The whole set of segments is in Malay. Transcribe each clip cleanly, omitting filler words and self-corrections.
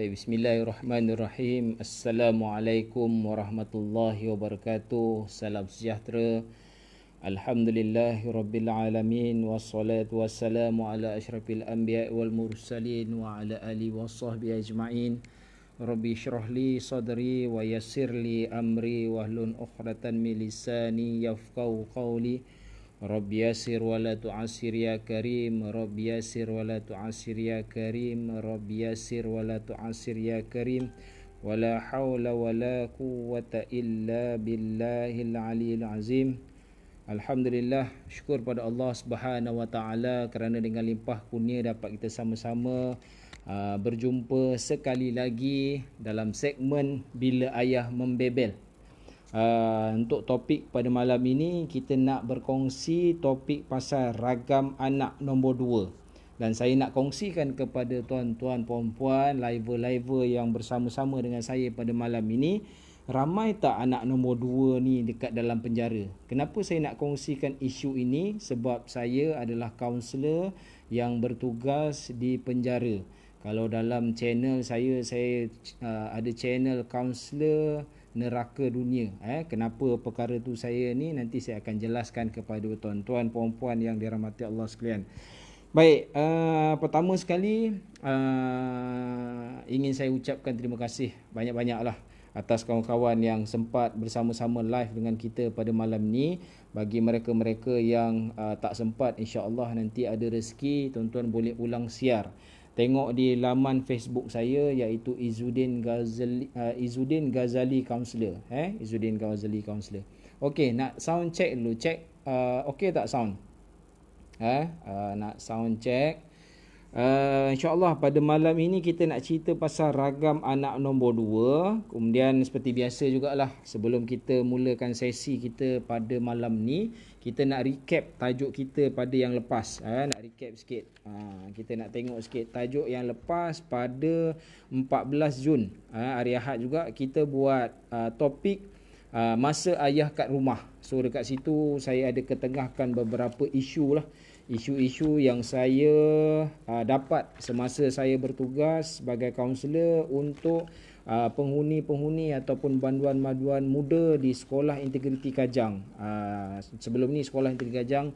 Bismillahirrahmanirrahim. Assalamualaikum warahmatullahi wabarakatuh. Salam sejahtera. Alhamdulillahirabbil alamin wassalatu wassalamu ala asyrafil anbiya'i wal mursalin wa ala alihi washabbihi ajmain. Rabbi shrah li sadri wa yassir li amri wahlul 'uqdatam min lisani yafqahu qawli. Rabbi yassir wa la tu'assir ya karim. Rabbi yassir wa la tu'assir ya karim. Rabbi yassir wa la tu'assir ya karim. Wa la hawla wa la quwwata illa billahil aliyil azim. Alhamdulillah, syukur pada Allah Subhanahu wa taala kerana dengan limpah kurnia dapat kita sama-sama berjumpa sekali lagi dalam segmen Bila Ayah Membebel. Untuk topik pada malam ini, kita nak berkongsi topik pasal ragam anak nombor 2. Dan saya nak kongsikan kepada tuan-tuan, puan-puan, liver-liver yang bersama-sama dengan saya pada malam ini, ramai tak anak nombor 2 ni dekat dalam penjara? Kenapa saya nak kongsikan isu ini? Sebab saya adalah kaunselor yang bertugas di penjara. Kalau dalam channel saya ada channel kaunselor neraka dunia. Kenapa perkara tu saya ni nanti saya akan jelaskan kepada tuan-tuan puan-puan yang dirahmati Allah sekalian. Baik, pertama sekali ingin saya ucapkan terima kasih banyak-banyaklah atas kawan-kawan yang sempat bersama-sama live dengan kita pada malam ni. Bagi mereka-mereka yang tak sempat, insya-Allah nanti ada rezeki tuan-tuan boleh ulang siar. Tengok di laman Facebook saya iaitu Izzuddin Ghazali Counselor. Izzuddin Ghazali Counselor. Okey, nak sound check dulu. Check okey tak sound? Nak sound check. InsyaAllah pada malam ini kita nak cerita pasal ragam anak nombor 2. Kemudian seperti biasa jugalah, sebelum kita mulakan sesi kita pada malam ni, kita nak recap tajuk kita pada yang lepas. Nak recap sikit. Kita nak tengok sikit tajuk yang lepas pada 14 Jun. Hari Ahad juga kita buat topik masa ayah kat rumah. So dekat situ saya ada ketengahkan beberapa isu lah. Isu-isu yang saya dapat semasa saya bertugas sebagai kaunselor untuk penghuni-penghuni ataupun banduan-banduan muda di Sekolah Integriti Kajang. Sebelum ni Sekolah Integriti Kajang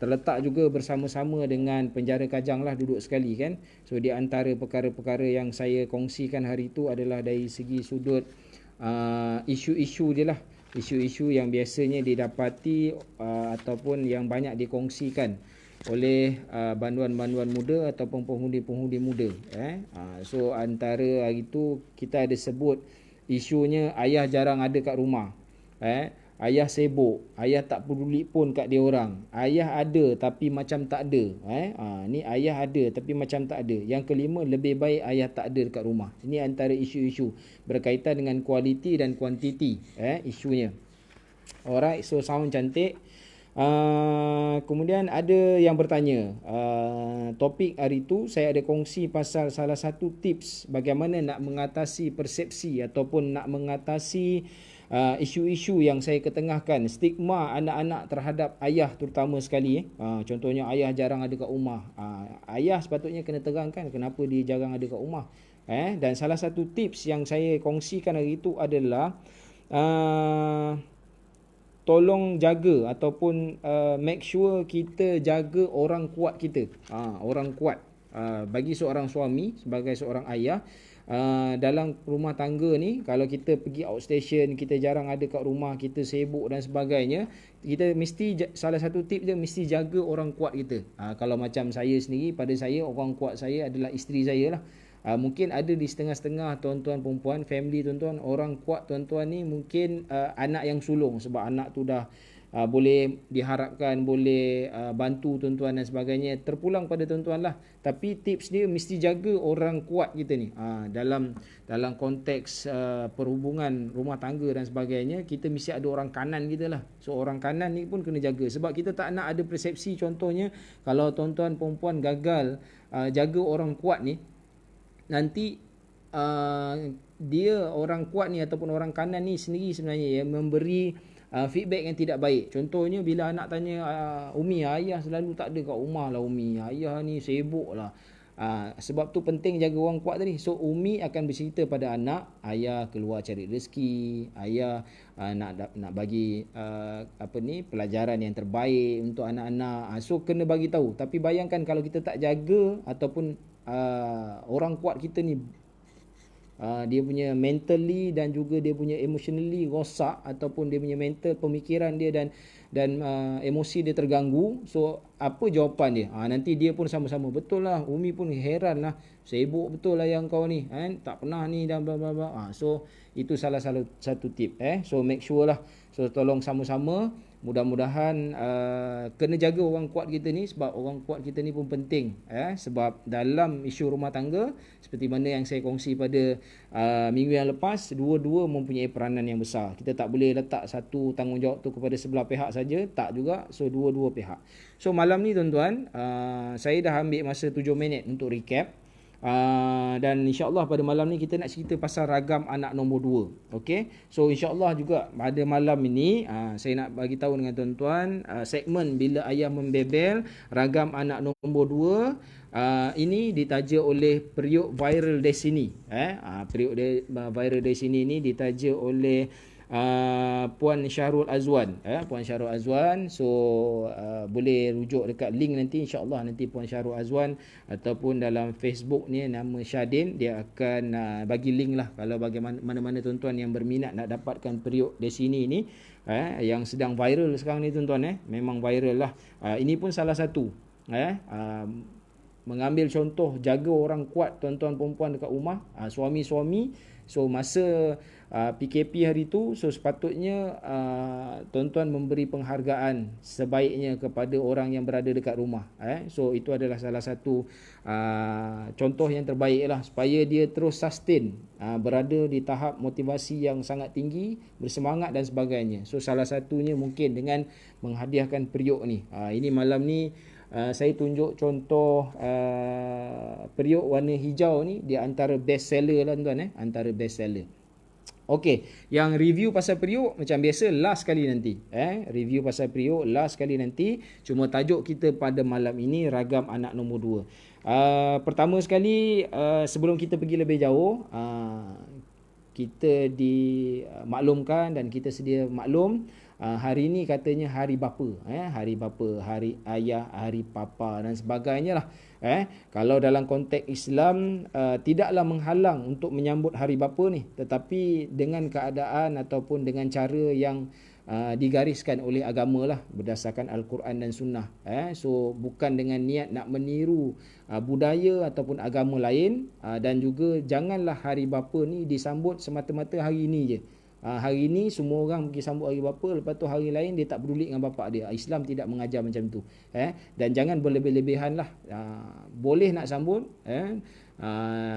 terletak juga bersama-sama dengan penjara Kajang lah, duduk sekali kan. So di antara perkara-perkara yang saya kongsikan hari itu adalah dari segi sudut isu-isu dia lah. Isu-isu yang biasanya didapati ataupun yang banyak dikongsikan oleh banduan-banduan muda ataupun penghudi-penghudi muda. So antara hari itu kita ada sebut isunya ayah jarang ada kat rumah. Ayah sibuk, ayah tak peduli pun kat dia orang. Ayah ada tapi macam tak ada. Ni ayah ada tapi macam tak ada. Yang kelima, lebih baik ayah tak ada dekat rumah. Ini antara isu-isu berkaitan dengan kualiti dan kuantiti isunya. Alright, so sound cantik. Kemudian ada yang bertanya, topik hari tu saya ada kongsi pasal salah satu tips bagaimana nak mengatasi persepsi ataupun nak mengatasi isu-isu yang saya ketengahkan, stigma anak-anak terhadap ayah terutama sekali. Contohnya ayah jarang ada kat rumah. Ayah sepatutnya kena terangkan kenapa dia jarang ada kat rumah. Dan salah satu tips yang saya kongsikan hari itu adalah tolong jaga ataupun make sure kita jaga orang kuat kita. Orang kuat. Bagi seorang suami, sebagai seorang ayah, dalam rumah tangga ni, kalau kita pergi outstation, kita jarang ada kat rumah, kita sibuk dan sebagainya, kita mesti, salah satu tip dia mesti jaga orang kuat kita. Kalau macam saya sendiri, pada saya orang kuat saya adalah isteri saya lah. Mungkin ada di setengah-setengah tuan-tuan perempuan, family tuan-tuan, orang kuat tuan-tuan ni mungkin anak yang sulung, sebab anak tu dah boleh diharapkan boleh bantu tuan-tuan dan sebagainya, terpulang pada tuan-tuan lah. Tapi tips dia mesti jaga orang kuat kita ni. Dalam konteks perhubungan rumah tangga dan sebagainya, kita mesti ada orang kanan kita lah. So orang kanan ni pun kena jaga, sebab kita tak nak ada persepsi. Contohnya kalau tuan-tuan perempuan gagal jaga orang kuat ni, nanti dia orang kuat ni ataupun orang kanan ni sendiri sebenarnya yang memberi feedback yang tidak baik. Contohnya bila anak tanya, Umi, ayah selalu tak ada kat rumah lah Umi, ayah ni sibuk lah, Sebab tu penting jaga orang kuat tadi. So umi akan bercerita pada anak, ayah keluar cari rezeki, ayah nak bagi pelajaran yang terbaik untuk anak-anak. So kena bagi tahu. Tapi bayangkan kalau kita tak jaga ataupun orang kuat kita ni dia punya mentally dan juga dia punya emotionally rosak, ataupun dia punya mental pemikiran dia dan emosi dia terganggu. So apa jawapan dia? Nanti dia pun sama-sama, betul lah, umi pun heran lah, sibuk betul lah yang kau ni, tak pernah ni dan bla bla bla. So itu salah satu tip. So make sure lah. So tolong sama-sama, mudah-mudahan kena jaga orang kuat kita ni, sebab orang kuat kita ni pun penting. Sebab dalam isu rumah tangga, seperti mana yang saya kongsi pada minggu yang lepas, dua-dua mempunyai peranan yang besar. Kita tak boleh letak satu tanggungjawab tu kepada sebelah pihak saja, tak juga. So dua-dua pihak. So malam ni tuan-tuan, saya dah ambil masa 7 minit untuk recap. Dan insyaAllah pada malam ni kita nak cerita pasal ragam anak nombor 2. Okay, so insyaAllah juga pada malam ini saya nak bagi tahu dengan tuan-tuan segmen Bila Ayah Membebel, ragam anak nombor 2. Ini ditaja oleh Periuk Viral Destiny. Periuk Viral Destiny ni ditaja oleh Puan Syahrul Azwan. Puan Syahrul Azwan. So boleh rujuk dekat link nanti, insyaAllah nanti Puan Syahrul Azwan ataupun dalam Facebook ni nama Syadin, dia akan bagi link lah kalau bagi mana-mana tuan-tuan yang berminat nak dapatkan periuk di sini ni, yang sedang viral sekarang ni tuan-tuan. Memang viral lah. Ini pun salah satu mengambil contoh jaga orang kuat tuan-tuan perempuan dekat rumah, suami-suami. So masa PKP hari tu, so sepatutnya tuan-tuan memberi penghargaan sebaiknya kepada orang yang berada dekat rumah. So itu adalah salah satu contoh yang terbaik lah, supaya dia terus sustain, berada di tahap motivasi yang sangat tinggi, bersemangat dan sebagainya. So salah satunya mungkin dengan menghadiahkan periuk ni. Ini malam ni saya tunjuk contoh periuk warna hijau ni, dia antara best seller lah tuan-tuan. Antara best seller. Okey, yang review pasal periuk macam biasa last kali nanti. Review pasal periuk last kali nanti. Cuma tajuk kita pada malam ini ragam anak nombor 2. Pertama sekali, sebelum kita pergi lebih jauh, kita dimaklumkan dan kita sedia maklum, hari ini katanya hari bapa, hari bapa, hari ayah, hari papa dan sebagainya lah. Kalau dalam konteks Islam, tidaklah menghalang untuk menyambut hari bapa ni, tetapi dengan keadaan ataupun dengan cara yang digariskan oleh agama lah, berdasarkan Al-Quran dan Sunnah. So bukan dengan niat nak meniru budaya ataupun agama lain, dan juga janganlah hari bapa ni disambut semata-mata hari ini je. Hari ini semua orang pergi sambut hari bapa, lepas tu hari lain dia tak peduli dengan bapa dia. Islam tidak mengajar macam tu. Dan jangan berlebih-lebihan lah. Boleh nak sambut,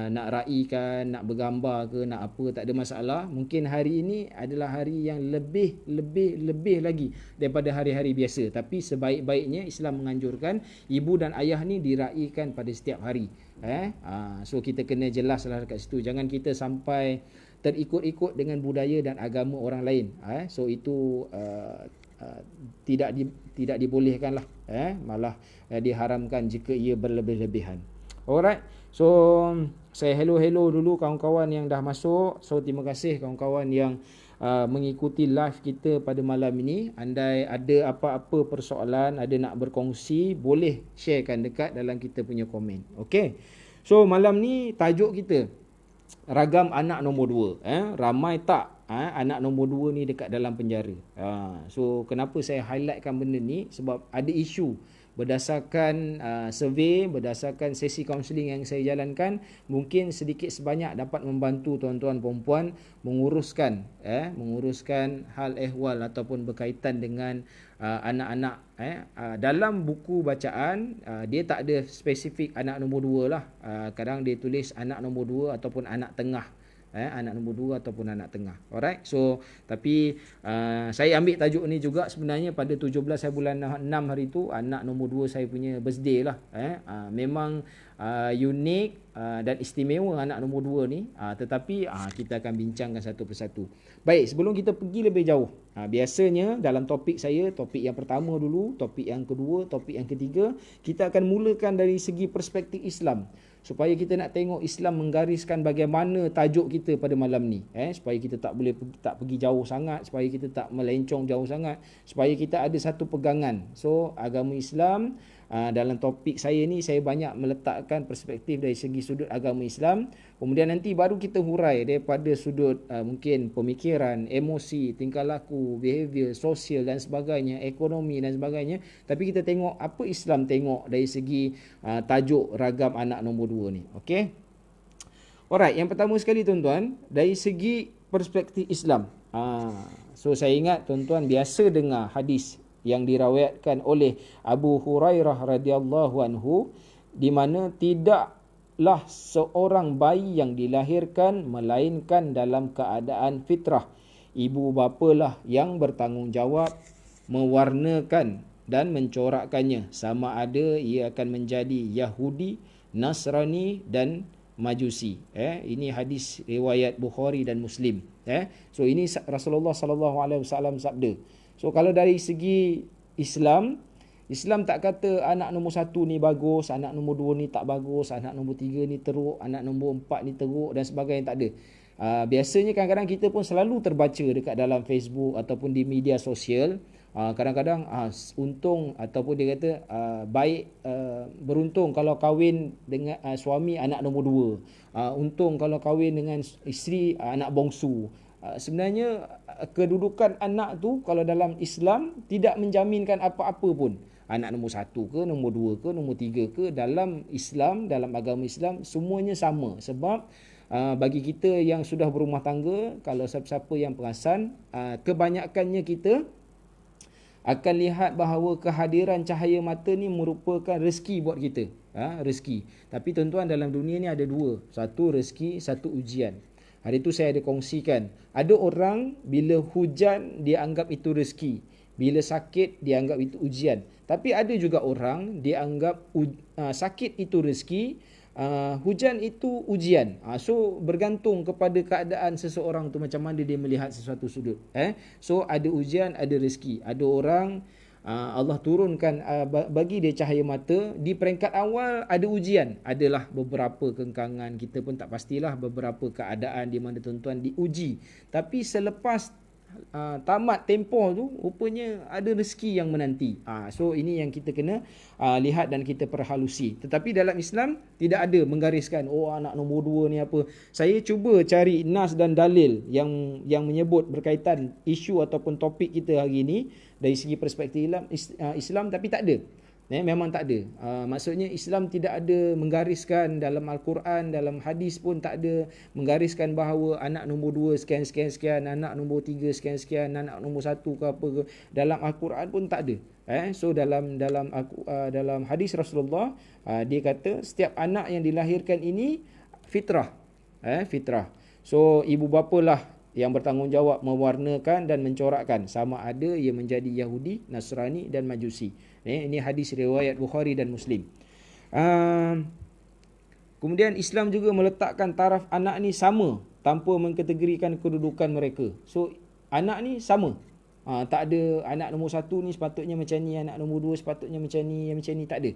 nak raikan, nak bergambar ke, nak apa, tak ada masalah. Mungkin hari ini adalah hari yang lebih lagi daripada hari-hari biasa. Tapi sebaik-baiknya Islam menganjurkan ibu dan ayah ni diraikan pada setiap hari. So kita kena jelas lah dekat situ. Jangan kita sampai terikut-ikut dengan budaya dan agama orang lain. So itu tidak dibolehkan lah. Malah diharamkan jika ia berlebih-lebihan. Alright. So saya hello dulu kawan-kawan yang dah masuk. So terima kasih kawan-kawan yang mengikuti live kita pada malam ini. Andai ada apa-apa persoalan, ada nak berkongsi, boleh sharekan dekat dalam kita punya komen. Okay. So malam ni tajuk kita ragam anak nombor 2. Ramai tak anak nombor 2 ni dekat dalam penjara. So kenapa saya highlightkan benda ni? Sebab ada isu berdasarkan survey, berdasarkan sesi kaunseling yang saya jalankan, mungkin sedikit sebanyak dapat membantu tuan-tuan perempuan menguruskan hal ehwal ataupun berkaitan dengan anak-anak. Dalam buku bacaan dia tak ada spesifik anak nombor 2 lah. Kadang dia tulis anak nombor 2 ataupun anak tengah. Anak nombor 2 ataupun anak tengah. Alright. So tapi saya ambil tajuk ni juga sebenarnya pada 17 bulan 6 hari tu, anak nombor 2 saya punya birthday lah. Memang unik dan istimewa anak nombor 2 ni, tetapi kita akan bincangkan satu persatu. Baik, sebelum kita pergi lebih jauh, biasanya dalam topik saya, topik yang pertama dulu, topik yang kedua, topik yang ketiga, kita akan mulakan dari segi perspektif Islam. supaya kita nak tengok Islam menggariskan bagaimana tajuk kita pada malam ni, supaya kita tak pergi jauh sangat, supaya kita tak melencong jauh sangat, supaya kita ada satu pegangan. So agama Islam, dalam topik saya ni saya banyak meletakkan perspektif dari segi sudut agama Islam, kemudian nanti baru kita hurai daripada sudut mungkin pemikiran, emosi, tingkah laku, behavior, sosial dan sebagainya, ekonomi dan sebagainya. Tapi kita tengok apa Islam tengok dari segi tajuk ragam anak nombor 2 ni. Okey. Alright, yang pertama sekali tuan-tuan, dari segi perspektif Islam. So saya ingat tuan-tuan biasa dengar hadis yang diriwayatkan oleh Abu Hurairah radhiyallahu anhu, di mana tidaklah seorang bayi yang dilahirkan melainkan dalam keadaan fitrah. Ibu bapalah yang bertanggungjawab mewarnakan dan mencorakkannya, sama ada ia akan menjadi Yahudi, Nasrani dan Majusi. Ini hadis riwayat Bukhari dan Muslim. So ini Rasulullah sallallahu alaihi wasallam sabda. So kalau dari segi Islam tak kata anak nombor 1 ni bagus, anak nombor 2 ni tak bagus, anak nombor 3 ni teruk, anak nombor 4 ni teruk dan sebagainya, tak ada. Biasanya kadang-kadang kita pun selalu terbaca dekat dalam Facebook ataupun di media sosial. Kadang-kadang untung ataupun dia kata beruntung kalau kahwin dengan suami anak nombor 2. Untung kalau kahwin dengan isteri anak bongsu. Sebenarnya kedudukan anak tu kalau dalam Islam tidak menjaminkan apa-apa pun. Anak nombor 1 ke, nombor 2 ke, nombor 3 ke, dalam Islam, dalam agama Islam semuanya sama. Sebab bagi kita yang sudah berumah tangga, kalau siapa-siapa yang perasan, kebanyakannya kita akan lihat bahawa kehadiran cahaya mata ni merupakan rezeki buat kita. Rezeki. Tapi tuan-tuan, dalam dunia ni ada dua. Satu rezeki, satu ujian. Hari tu saya ada kongsikan, ada orang bila hujan dia anggap itu rezeki, bila sakit dia anggap itu ujian. Tapi ada juga orang dia anggap sakit itu rezeki, hujan itu ujian. So bergantung kepada keadaan seseorang tu macam mana dia melihat sesuatu sudut. So ada ujian, ada rezeki. Ada orang Allah turunkan bagi dia cahaya mata. Di peringkat awal ada ujian, adalah beberapa kengkangan, kita pun tak pastilah beberapa keadaan di mana tuan-tuan diuji. Tapi selepas tamat tempoh tu, rupanya ada rezeki yang menanti. So ini yang kita kena lihat dan kita perhalusi. Tetapi dalam Islam tidak ada menggariskan anak nombor 2 ni apa. Saya cuba cari nas dan dalil yang menyebut berkaitan isu ataupun topik kita hari ini dari segi perspektif Islam, tapi tak ada. Memang tak ada. Maksudnya Islam tidak ada menggariskan dalam Al-Quran, dalam hadis pun tak ada menggariskan bahawa anak nombor 2 sekian-sekian, anak nombor 3 sekian-sekian, anak nombor 1 ke apa ke. Dalam Al-Quran pun tak ada. So dalam hadis Rasulullah, dia kata setiap anak yang dilahirkan ini fitrah. Fitrah. So ibu bapalah yang bertanggungjawab mewarnakan dan mencorakkan, sama ada ia menjadi Yahudi, Nasrani dan Majusi. Ini hadis riwayat Bukhari dan Muslim. Kemudian Islam juga meletakkan taraf anak ni sama tanpa mengkategorikan kedudukan mereka. So anak ni sama. Tak ada anak nombor 1 ni sepatutnya macam ni, anak nombor 2 sepatutnya macam ni, tak ada.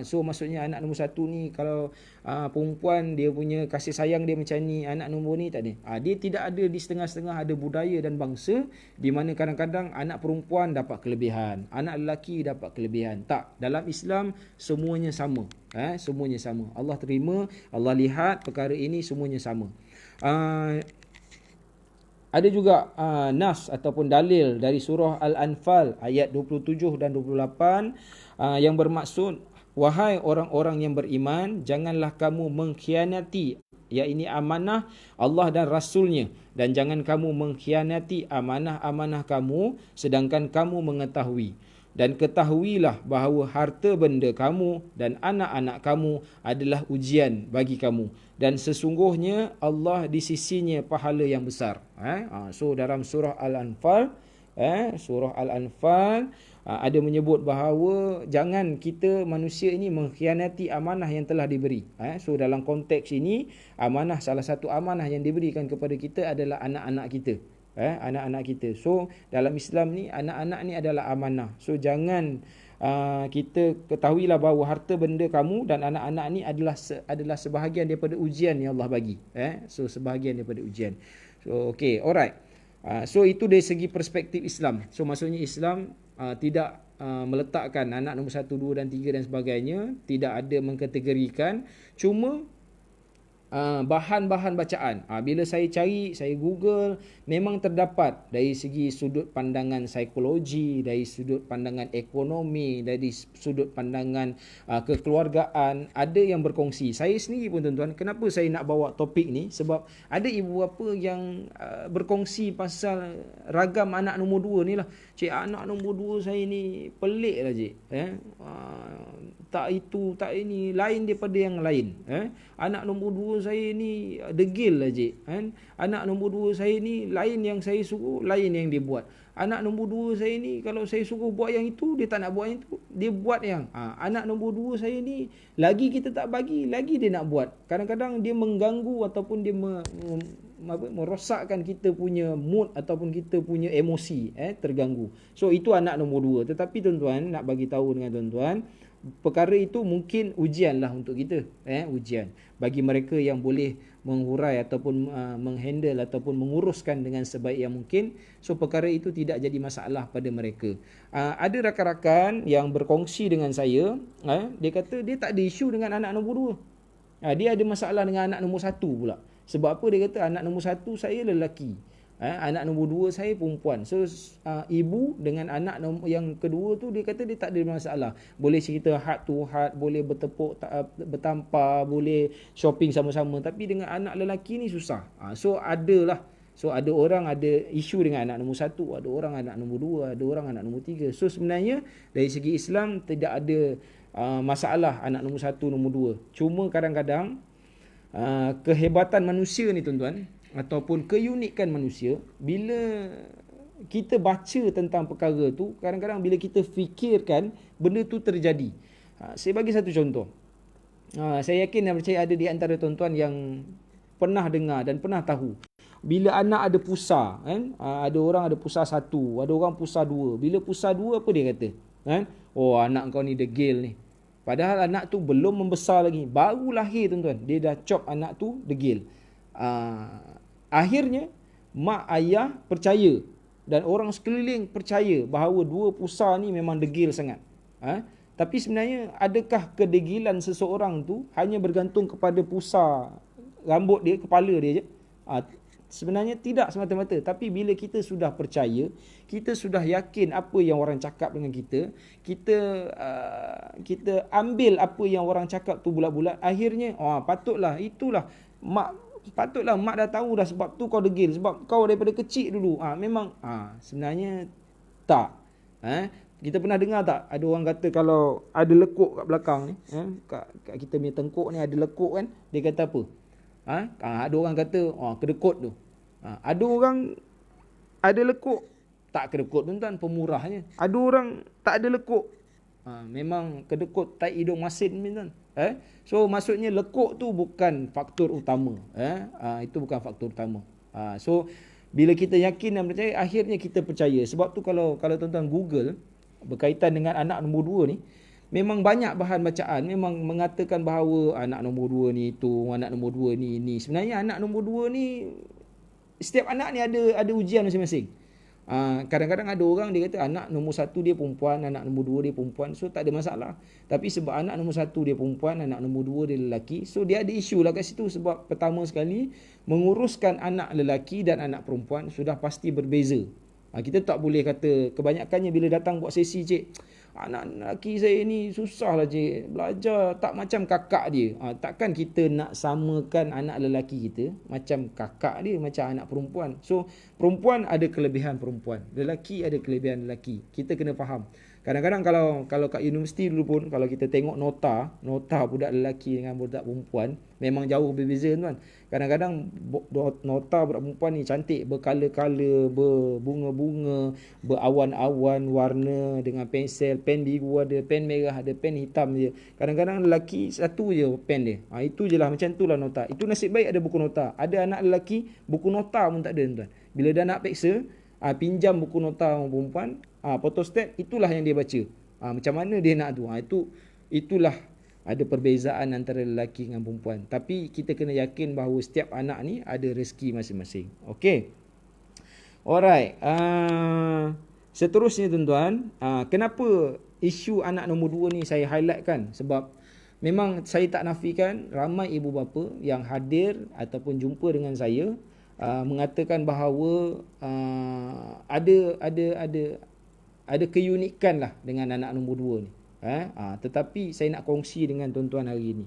So maksudnya anak nombor 1 ni kalau perempuan dia punya kasih sayang dia macam ni, anak nombor ni tak ada. Dia tidak ada di setengah-setengah, ada budaya dan bangsa di mana kadang-kadang anak perempuan dapat kelebihan, anak lelaki dapat kelebihan. Tak, dalam Islam semuanya sama. Semuanya sama. Allah terima, Allah lihat perkara ini semuanya sama. Ada juga nas ataupun dalil dari surah Al-Anfal ayat 27 dan 28 yang bermaksud, wahai orang-orang yang beriman, janganlah kamu mengkhianati, iaitu amanah Allah dan Rasulnya, dan jangan kamu mengkhianati amanah-amanah kamu sedangkan kamu mengetahui. Dan ketahuilah bahawa harta benda kamu dan anak-anak kamu adalah ujian bagi kamu, dan sesungguhnya Allah di sisinya pahala yang besar. So dalam surah Al-Anfal, ada menyebut bahawa jangan kita manusia ini mengkhianati amanah yang telah diberi. So dalam konteks ini, amanah, salah satu amanah yang diberikan kepada kita adalah anak-anak kita. Anak-anak kita. So dalam Islam ni, anak-anak ni adalah amanah. So jangan kita ketahuilah bahawa harta benda kamu dan anak-anak ni adalah sebahagian daripada ujian yang Allah bagi. So sebahagian daripada ujian. So okay, alright. So itu dari segi perspektif Islam. So maksudnya Islam tidak meletakkan anak nombor 1, 2 dan 3 dan sebagainya, tidak ada mengkategorikan, cuma bahan-bahan bacaan. Bila saya cari, saya Google, memang terdapat dari segi sudut pandangan psikologi, dari sudut pandangan ekonomi, dari sudut pandangan kekeluargaan, ada yang berkongsi. Saya sendiri pun tuan-tuan, kenapa saya nak bawa topik ni? Sebab ada ibu bapa yang berkongsi pasal ragam anak nombor 2 ni lah. Cik, anak nombor 2 saya ni pelik lah cik. Tak itu, tak ini, lain daripada yang lain. Anak nombor 2 saya ni degil lah cik. Anak nombor 2 saya ni lain yang saya suruh, lain yang dia buat. Anak nombor 2 saya ni kalau saya suruh buat yang itu, dia tak nak buat yang itu, dia buat yang anak nombor 2 saya ni lagi kita tak bagi, lagi dia nak buat. Kadang-kadang dia mengganggu ataupun dia merosakkan kita punya mood ataupun kita punya emosi, terganggu. So itu anak nombor 2. Tetapi tuan-tuan, nak bagi tahu dengan tuan-tuan, perkara itu mungkin ujian lah untuk kita, ujian bagi mereka yang boleh menghurai ataupun menghandle ataupun menguruskan dengan sebaik yang mungkin. So perkara itu tidak jadi masalah pada mereka. Ada rakan-rakan yang berkongsi dengan saya, dia kata dia tak ada isu dengan anak nombor 2. Dia ada masalah dengan anak nombor 1 pula. Sebab apa? Dia kata anak nombor 1 saya lelaki, anak nombor 2 saya perempuan. So ibu dengan anak yang kedua tu, dia kata dia tak ada masalah. Boleh cerita heart to heart, boleh bertampar, boleh shopping sama-sama. Tapi dengan anak lelaki ni susah. So ada orang ada isu dengan anak nombor 1, ada orang anak nombor 2, ada orang anak nombor 3. So sebenarnya dari segi Islam tidak ada masalah anak nombor 1, nombor 2. Cuma kadang-kadang kehebatan manusia ni tuan-tuan, ataupun keunikan manusia, bila kita baca tentang perkara tu, kadang-kadang bila kita fikirkan benda tu terjadi. Saya bagi satu contoh. Saya yakin dan percaya ada di antara tuan-tuan yang pernah dengar dan pernah tahu, bila anak ada pusar, ada orang ada pusar 1, ada orang pusar 2. Bila pusar 2, apa dia kata? Oh, anak kau ni degil ni. Padahal anak tu belum membesar lagi, baru lahir tuan-tuan, dia dah cop anak tu degil. Akhirnya mak ayah percaya dan orang sekeliling percaya bahawa 2 pusar ni memang degil sangat. Tapi sebenarnya adakah kedegilan seseorang tu hanya bergantung kepada pusar rambut dia, kepala dia je? Sebenarnya tidak semata-mata. Tapi bila kita sudah percaya, kita sudah yakin apa yang orang cakap dengan kita, kita ambil apa yang orang cakap tu bulat-bulat, akhirnya patutlah mak dah tahu dah, sebab tu kau degil, sebab kau daripada kecil dulu. Memang sebenarnya tak. Kita pernah dengar tak ada orang kata kalau ada lekuk kat belakang ni, kat kita punya tengkuk ni ada lekuk kan, dia kata apa? Ada orang kata kedekut tu. Ada orang ada lekuk, tak kedekut tuan-tuan, pemurahnya. Ada orang tak ada lekuk, memang kedekut tai hidung masin tuan. So maksudnya lekuk tu bukan faktor utama. Itu bukan faktor utama. So bila kita yakin dan percaya, akhirnya kita percaya. Sebab tu kalau tuan-tuan Google berkaitan dengan anak nombor 2 ni, memang banyak bahan bacaan memang mengatakan bahawa anak nombor 2 ni itu, anak nombor 2 ni ini. Sebenarnya anak nombor 2 ni, setiap anak ni ada ujian masing-masing. Kadang-kadang ada orang dia kata anak nombor 1 dia perempuan, anak nombor 2 dia perempuan, so tak ada masalah. Tapi sebab anak nombor 1 dia perempuan, anak nombor 2 dia lelaki, so dia ada isu lah kat situ. Sebab pertama sekali, menguruskan anak lelaki dan anak perempuan sudah pasti berbeza. Kita tak boleh kata, kebanyakannya bila datang buat sesi, cik, anak lelaki saya ni susah lah cik, belajar tak macam kakak dia. Takkan kita nak samakan anak lelaki kita macam kakak dia, macam anak perempuan. So perempuan ada kelebihan perempuan, lelaki ada kelebihan lelaki. Kita kena faham. Kadang-kadang kalau kat universiti dulu pun, kalau kita tengok nota budak lelaki dengan budak perempuan, memang jauh berbeza tuan. Kadang-kadang nota budak perempuan ni cantik, berkala-kala, berbunga-bunga, berawan-awan warna, dengan pensel, pen biru ada, pen merah ada, pen hitam je. Kadang-kadang lelaki satu je pen dia. Itu je lah, macam tu lah nota. Itu nasib baik ada buku nota. Ada anak lelaki, buku nota pun tak ada tuan. Bila dah nak peksa, pinjam buku nota orang perempuan, photostat, itulah yang dia baca. Macam mana dia nak tu? Itulah ada perbezaan antara lelaki dengan perempuan. Tapi kita kena yakin bahawa setiap anak ni ada rezeki masing-masing. Okey. Alright. Seterusnya tuan-tuan, kenapa isu anak nombor 2 ni saya highlightkan? Sebab memang saya tak nafikan ramai ibu bapa yang hadir ataupun jumpa dengan saya mengatakan bahawa ada keunikan lah dengan anak nombor 2 ni. Tetapi saya nak kongsi dengan tuan-tuan hari ini.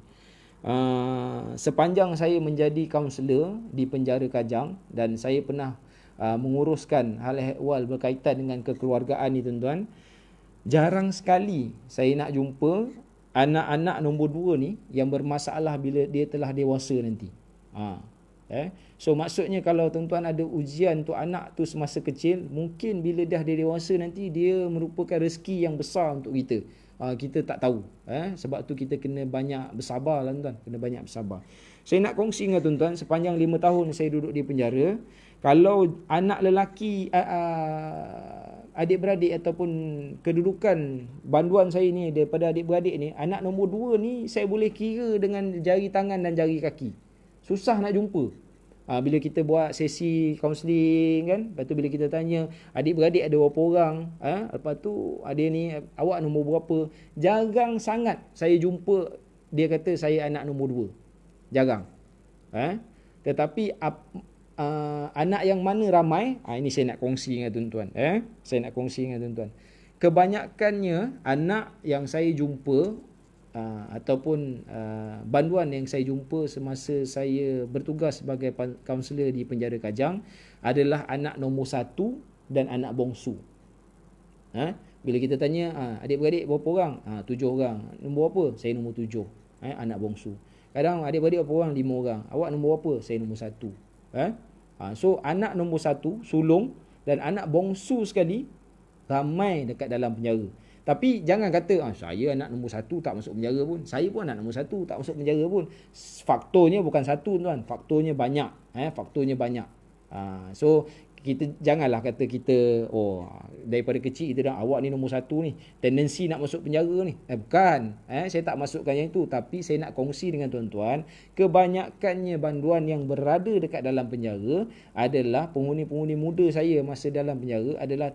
Sepanjang saya menjadi kaunselor di penjara Kajang dan saya pernah menguruskan hal ehwal berkaitan dengan kekeluargaan ni tuan-tuan, jarang sekali saya nak jumpa anak-anak nombor 2 ni yang bermasalah bila dia telah dewasa nanti. So maksudnya kalau tuan-tuan ada ujian untuk anak tu semasa kecil, mungkin bila dah dia dewasa nanti dia merupakan rezeki yang besar untuk kita. Kita tak tahu. Sebab tu kita kena banyak bersabar lah tuan-tuan. Kena banyak bersabar. Saya nak kongsi dengan tuan-tuan, sepanjang 5 tahun saya duduk di penjara, kalau anak lelaki adik-beradik ataupun kedudukan banduan saya ni daripada adik-beradik ni, anak nombor 2 ni saya boleh kira dengan jari tangan dan jari kaki. Susah nak jumpa. Bila kita buat sesi kaunseling kan, lepas tu bila kita tanya adik-beradik ada berapa orang, lepas tu adik ni awak nombor berapa, jarang sangat saya jumpa dia kata saya anak nombor 2. Jarang. Tetapi anak yang mana ramai, ini saya nak kongsi dengan tuan-tuan. Saya nak kongsi dengan tuan-tuan. Kebanyakannya anak yang saya jumpa ataupun banduan yang saya jumpa semasa saya bertugas sebagai kaunselor di penjara Kajang adalah anak nombor 1 dan anak bongsu. Bila kita tanya adik-beradik berapa orang? 7 orang. Nombor apa? Saya nombor 7. Anak bongsu. Kadang adik-beradik berapa orang? 5 orang. Awak nombor apa? Saya nombor 1. So anak nombor 1 sulung dan anak bongsu sekali ramai dekat dalam penjara. Tapi jangan kata saya anak nombor 1 tak masuk penjara pun. Saya pun anak nombor 1 tak masuk penjara pun. Faktornya bukan satu tuan, faktornya banyak. Faktornya banyak. So kita janganlah kata kita daripada kecil kita dah awak ni nombor 1 ni, tendensi nak masuk penjara ni. Bukan. Saya tak masukkan yang itu, tapi saya nak kongsi dengan tuan-tuan, kebanyakannya banduan yang berada dekat dalam penjara adalah penghuni-penghuni muda saya masa dalam penjara adalah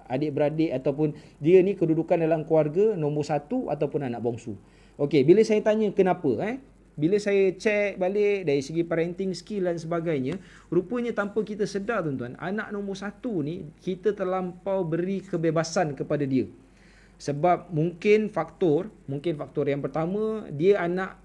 adik-beradik ataupun dia ni kedudukan dalam keluarga nombor 1 ataupun anak bongsu. Okey, bila saya tanya kenapa, bila saya cek balik dari segi parenting skill dan sebagainya, rupanya tanpa kita sedar tuan-tuan, anak nombor 1 ni kita terlampau beri kebebasan kepada dia. Sebab mungkin faktor yang pertama, dia anak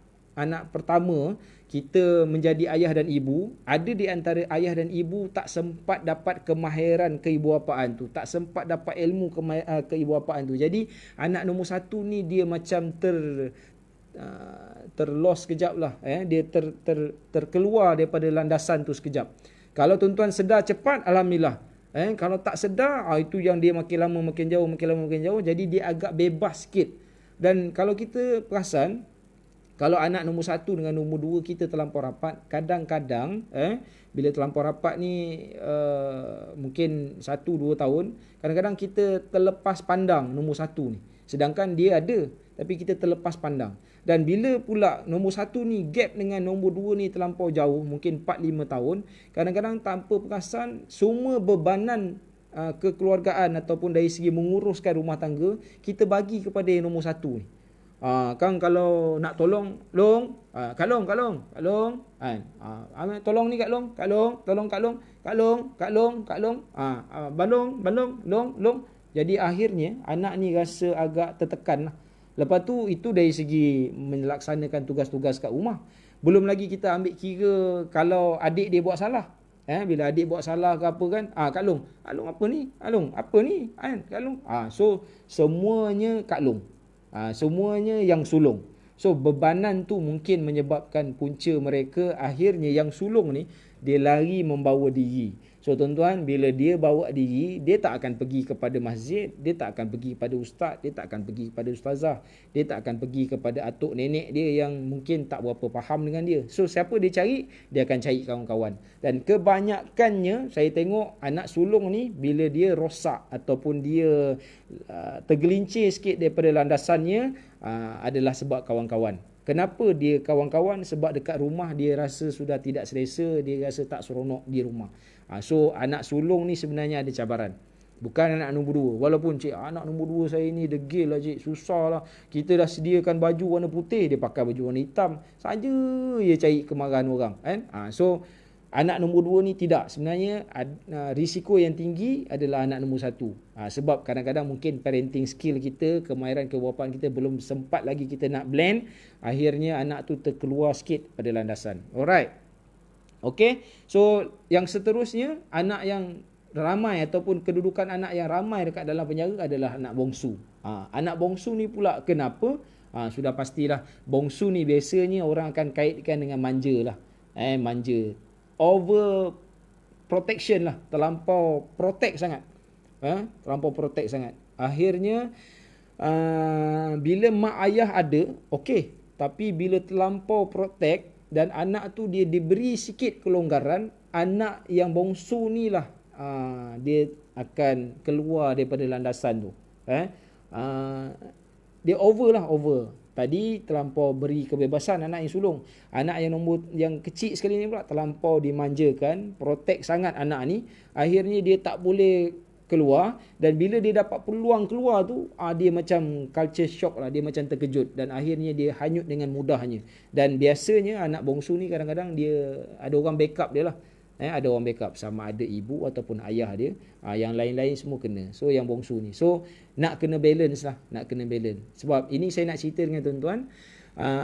pertama, kita menjadi ayah dan ibu, ada di antara ayah dan ibu tak sempat dapat kemahiran keibuapaan tu, tak sempat dapat ilmu keibuapaan tu. Jadi anak nombor 1 ni dia macam terlos sekejap lah. Dia terkeluar daripada landasan tu sekejap. Kalau tuan-tuan sedar cepat, alhamdulillah. Kalau tak sedar, itu yang dia makin lama makin jauh. Jadi dia agak bebas sikit. Dan kalau kita perasan, kalau anak nombor 1 dengan nombor 2 kita terlampau rapat, kadang-kadang bila terlampau rapat ni mungkin 1-2 tahun, kadang-kadang kita terlepas pandang nombor 1 ni. Sedangkan dia ada, tapi kita terlepas pandang. Dan bila pula nombor 1 ni gap dengan nombor 2 ni terlampau jauh, mungkin 4-5 tahun, kadang-kadang tanpa perasan semua bebanan kekeluargaan ataupun dari segi menguruskan rumah tangga kita bagi kepada yang nombor 1 ni. Kang kalau nak tolong, Kak Long. Tolong ni Kak Long. Balong, long. Jadi akhirnya anak ni rasa agak tertekan lah. Lepas tu itu dari segi melaksanakan tugas-tugas kat rumah. Belum lagi kita ambil kira kalau adik dia buat salah. Bila adik buat salah ke apa kan, Kak Long apa ni? Apa ni? Kak Long. So semuanya Kak Long. Semuanya yang sulung. So bebanan tu mungkin menyebabkan punca mereka akhirnya yang sulung ni dia lari membawa diri. So tuan-tuan, bila dia bawa diri, dia tak akan pergi kepada masjid, dia tak akan pergi kepada ustaz, dia tak akan pergi kepada ustazah, dia tak akan pergi kepada atuk nenek dia yang mungkin tak berapa faham dengan dia. So siapa dia cari? Dia akan cari kawan-kawan. Dan kebanyakannya saya tengok anak sulung ni bila dia rosak ataupun dia tergelincir sikit daripada landasannya adalah sebab kawan-kawan. Kenapa dia kawan-kawan? Sebab dekat rumah dia rasa sudah tidak selesa, dia rasa tak seronok di rumah. So anak sulung ni sebenarnya ada cabaran. Bukan anak nombor 2. Walaupun cik, anak nombor 2 saya ni degil lah cik, susah lah. Kita dah sediakan baju warna putih, dia pakai baju warna hitam. Saja dia cari kemarahan orang. So anak nombor 2 ni tidak. Sebenarnya risiko yang tinggi adalah anak nombor 1. Sebab kadang-kadang mungkin parenting skill kita, kemahiran kebapaan kita belum sempat lagi kita nak blend. Akhirnya anak tu terkeluar sikit pada landasan. Alright. Okay. So yang seterusnya, anak yang ramai ataupun kedudukan anak yang ramai dekat dalam penjara adalah anak bongsu. Anak bongsu ni pula kenapa? Sudah pastilah bongsu ni biasanya orang akan kaitkan dengan manja lah. Manja. Over protection lah, terlampau protect sangat. Terlampau protect sangat. Akhirnya bila mak ayah ada, okey, tapi bila terlampau protect dan anak tu dia diberi sikit kelonggaran, anak yang bongsu ni lah dia akan keluar daripada landasan tu. Dia over. Tadi terlampau beri kebebasan anak yang sulung. Anak yang kecil sekali ni pula terlampau dimanjakan, protect sangat anak ni. Akhirnya dia tak boleh keluar, dan bila dia dapat peluang keluar tu, dia macam culture shock lah, dia macam terkejut dan akhirnya dia hanyut dengan mudahnya. Dan biasanya anak bongsu ni kadang-kadang dia ada orang backup dia lah. Ada orang backup, sama ada ibu ataupun ayah dia. Yang lain-lain semua kena. So yang bongsu ni, so nak kena balance lah, nak kena balance. Sebab ini saya nak cerita dengan tuan-tuan,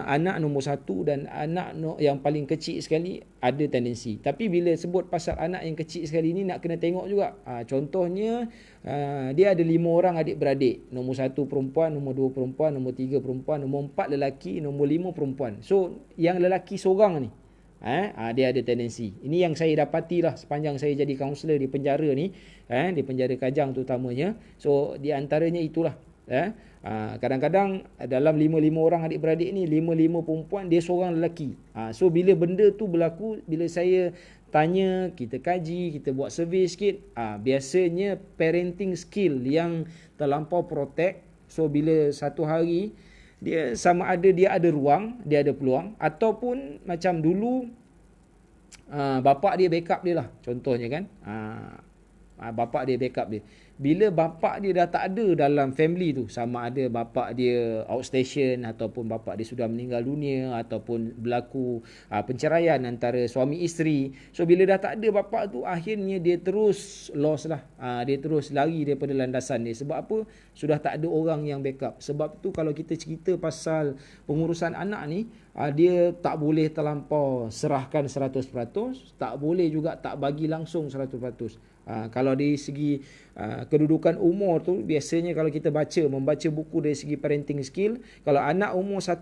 anak nombor 1 dan anak yang paling kecil sekali ada tendensi. Tapi bila sebut pasal anak yang kecil sekali ni, nak kena tengok juga. Contohnya dia ada 5 orang adik-beradik. Nombor 1 perempuan, nombor 2 perempuan, nombor 3 perempuan, nombor 4 lelaki, nombor 5 perempuan. So yang lelaki seorang ni, dia ada tendensi. Ini yang saya dapati lah sepanjang saya jadi kaunselor di penjara ni, di penjara Kajang terutamanya. So di antaranya itulah. Kadang-kadang dalam 5 orang adik-beradik ni, 5 perempuan, dia seorang lelaki. So bila benda tu berlaku, bila saya tanya, kita kaji, kita buat survey sikit, biasanya parenting skill yang terlampau protect. So bila satu hari dia sama ada dia ada ruang, dia ada peluang, ataupun macam dulu bapak dia backup dia lah, contohnya kan. Bapak dia backup dia. Bila bapak dia dah tak ada dalam family tu, sama ada bapak dia outstation ataupun bapak dia sudah meninggal dunia ataupun berlaku penceraian antara suami isteri. So bila dah tak ada bapak tu, akhirnya dia terus lost lah. Dia terus lari daripada landasan dia. Sebab apa? Sudah tak ada orang yang backup. Sebab tu kalau kita cerita pasal pengurusan anak ni, dia tak boleh terlampau serahkan 100%, tak boleh juga tak bagi langsung 100%. Kalau dari segi kedudukan umur tu, biasanya kalau kita membaca buku dari segi parenting skill, kalau anak umur 1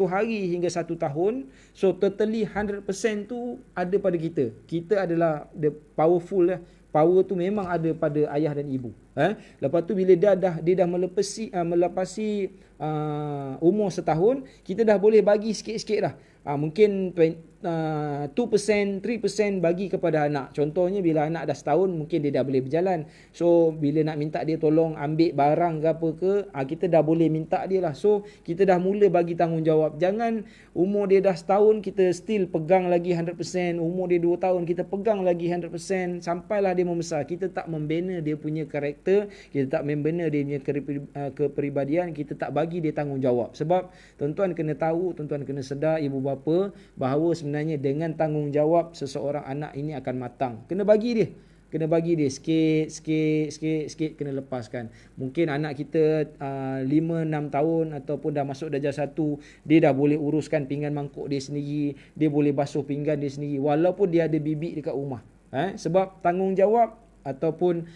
hari hingga 1 tahun, so totally 100% tu ada pada kita. Kita adalah the powerful lah. Power tu memang ada pada ayah dan ibu. Lepas tu bila dia dah melepasi umur setahun, kita dah boleh bagi sikit-sikit dah. Mungkin 2%, 3% bagi kepada anak. Contohnya bila anak dah setahun, mungkin dia dah boleh berjalan. So bila nak minta dia tolong ambil barang ke apa ke, kita dah boleh minta dia lah. So kita dah mula bagi tanggungjawab. Jangan umur dia dah setahun kita still pegang lagi 100%, umur dia 2 tahun kita pegang lagi 100%, sampailah dia membesar. Kita tak membina dia punya karakter, kita tak membina dia punya kepribadian, kita tak bagi dia tanggungjawab. Sebab tuan-tuan kena tahu, tuan-tuan kena sedar, ibu bapa, bahawa sebenarnya dengan tanggungjawab seseorang anak ini akan matang. Kena bagi dia sikit kena lepaskan. Mungkin anak kita 5-6 tahun ataupun dah masuk darjah 1, dia dah boleh uruskan pinggan mangkuk dia sendiri, dia boleh basuh pinggan dia sendiri walaupun dia ada bibik dekat rumah. Sebab tanggungjawab ataupun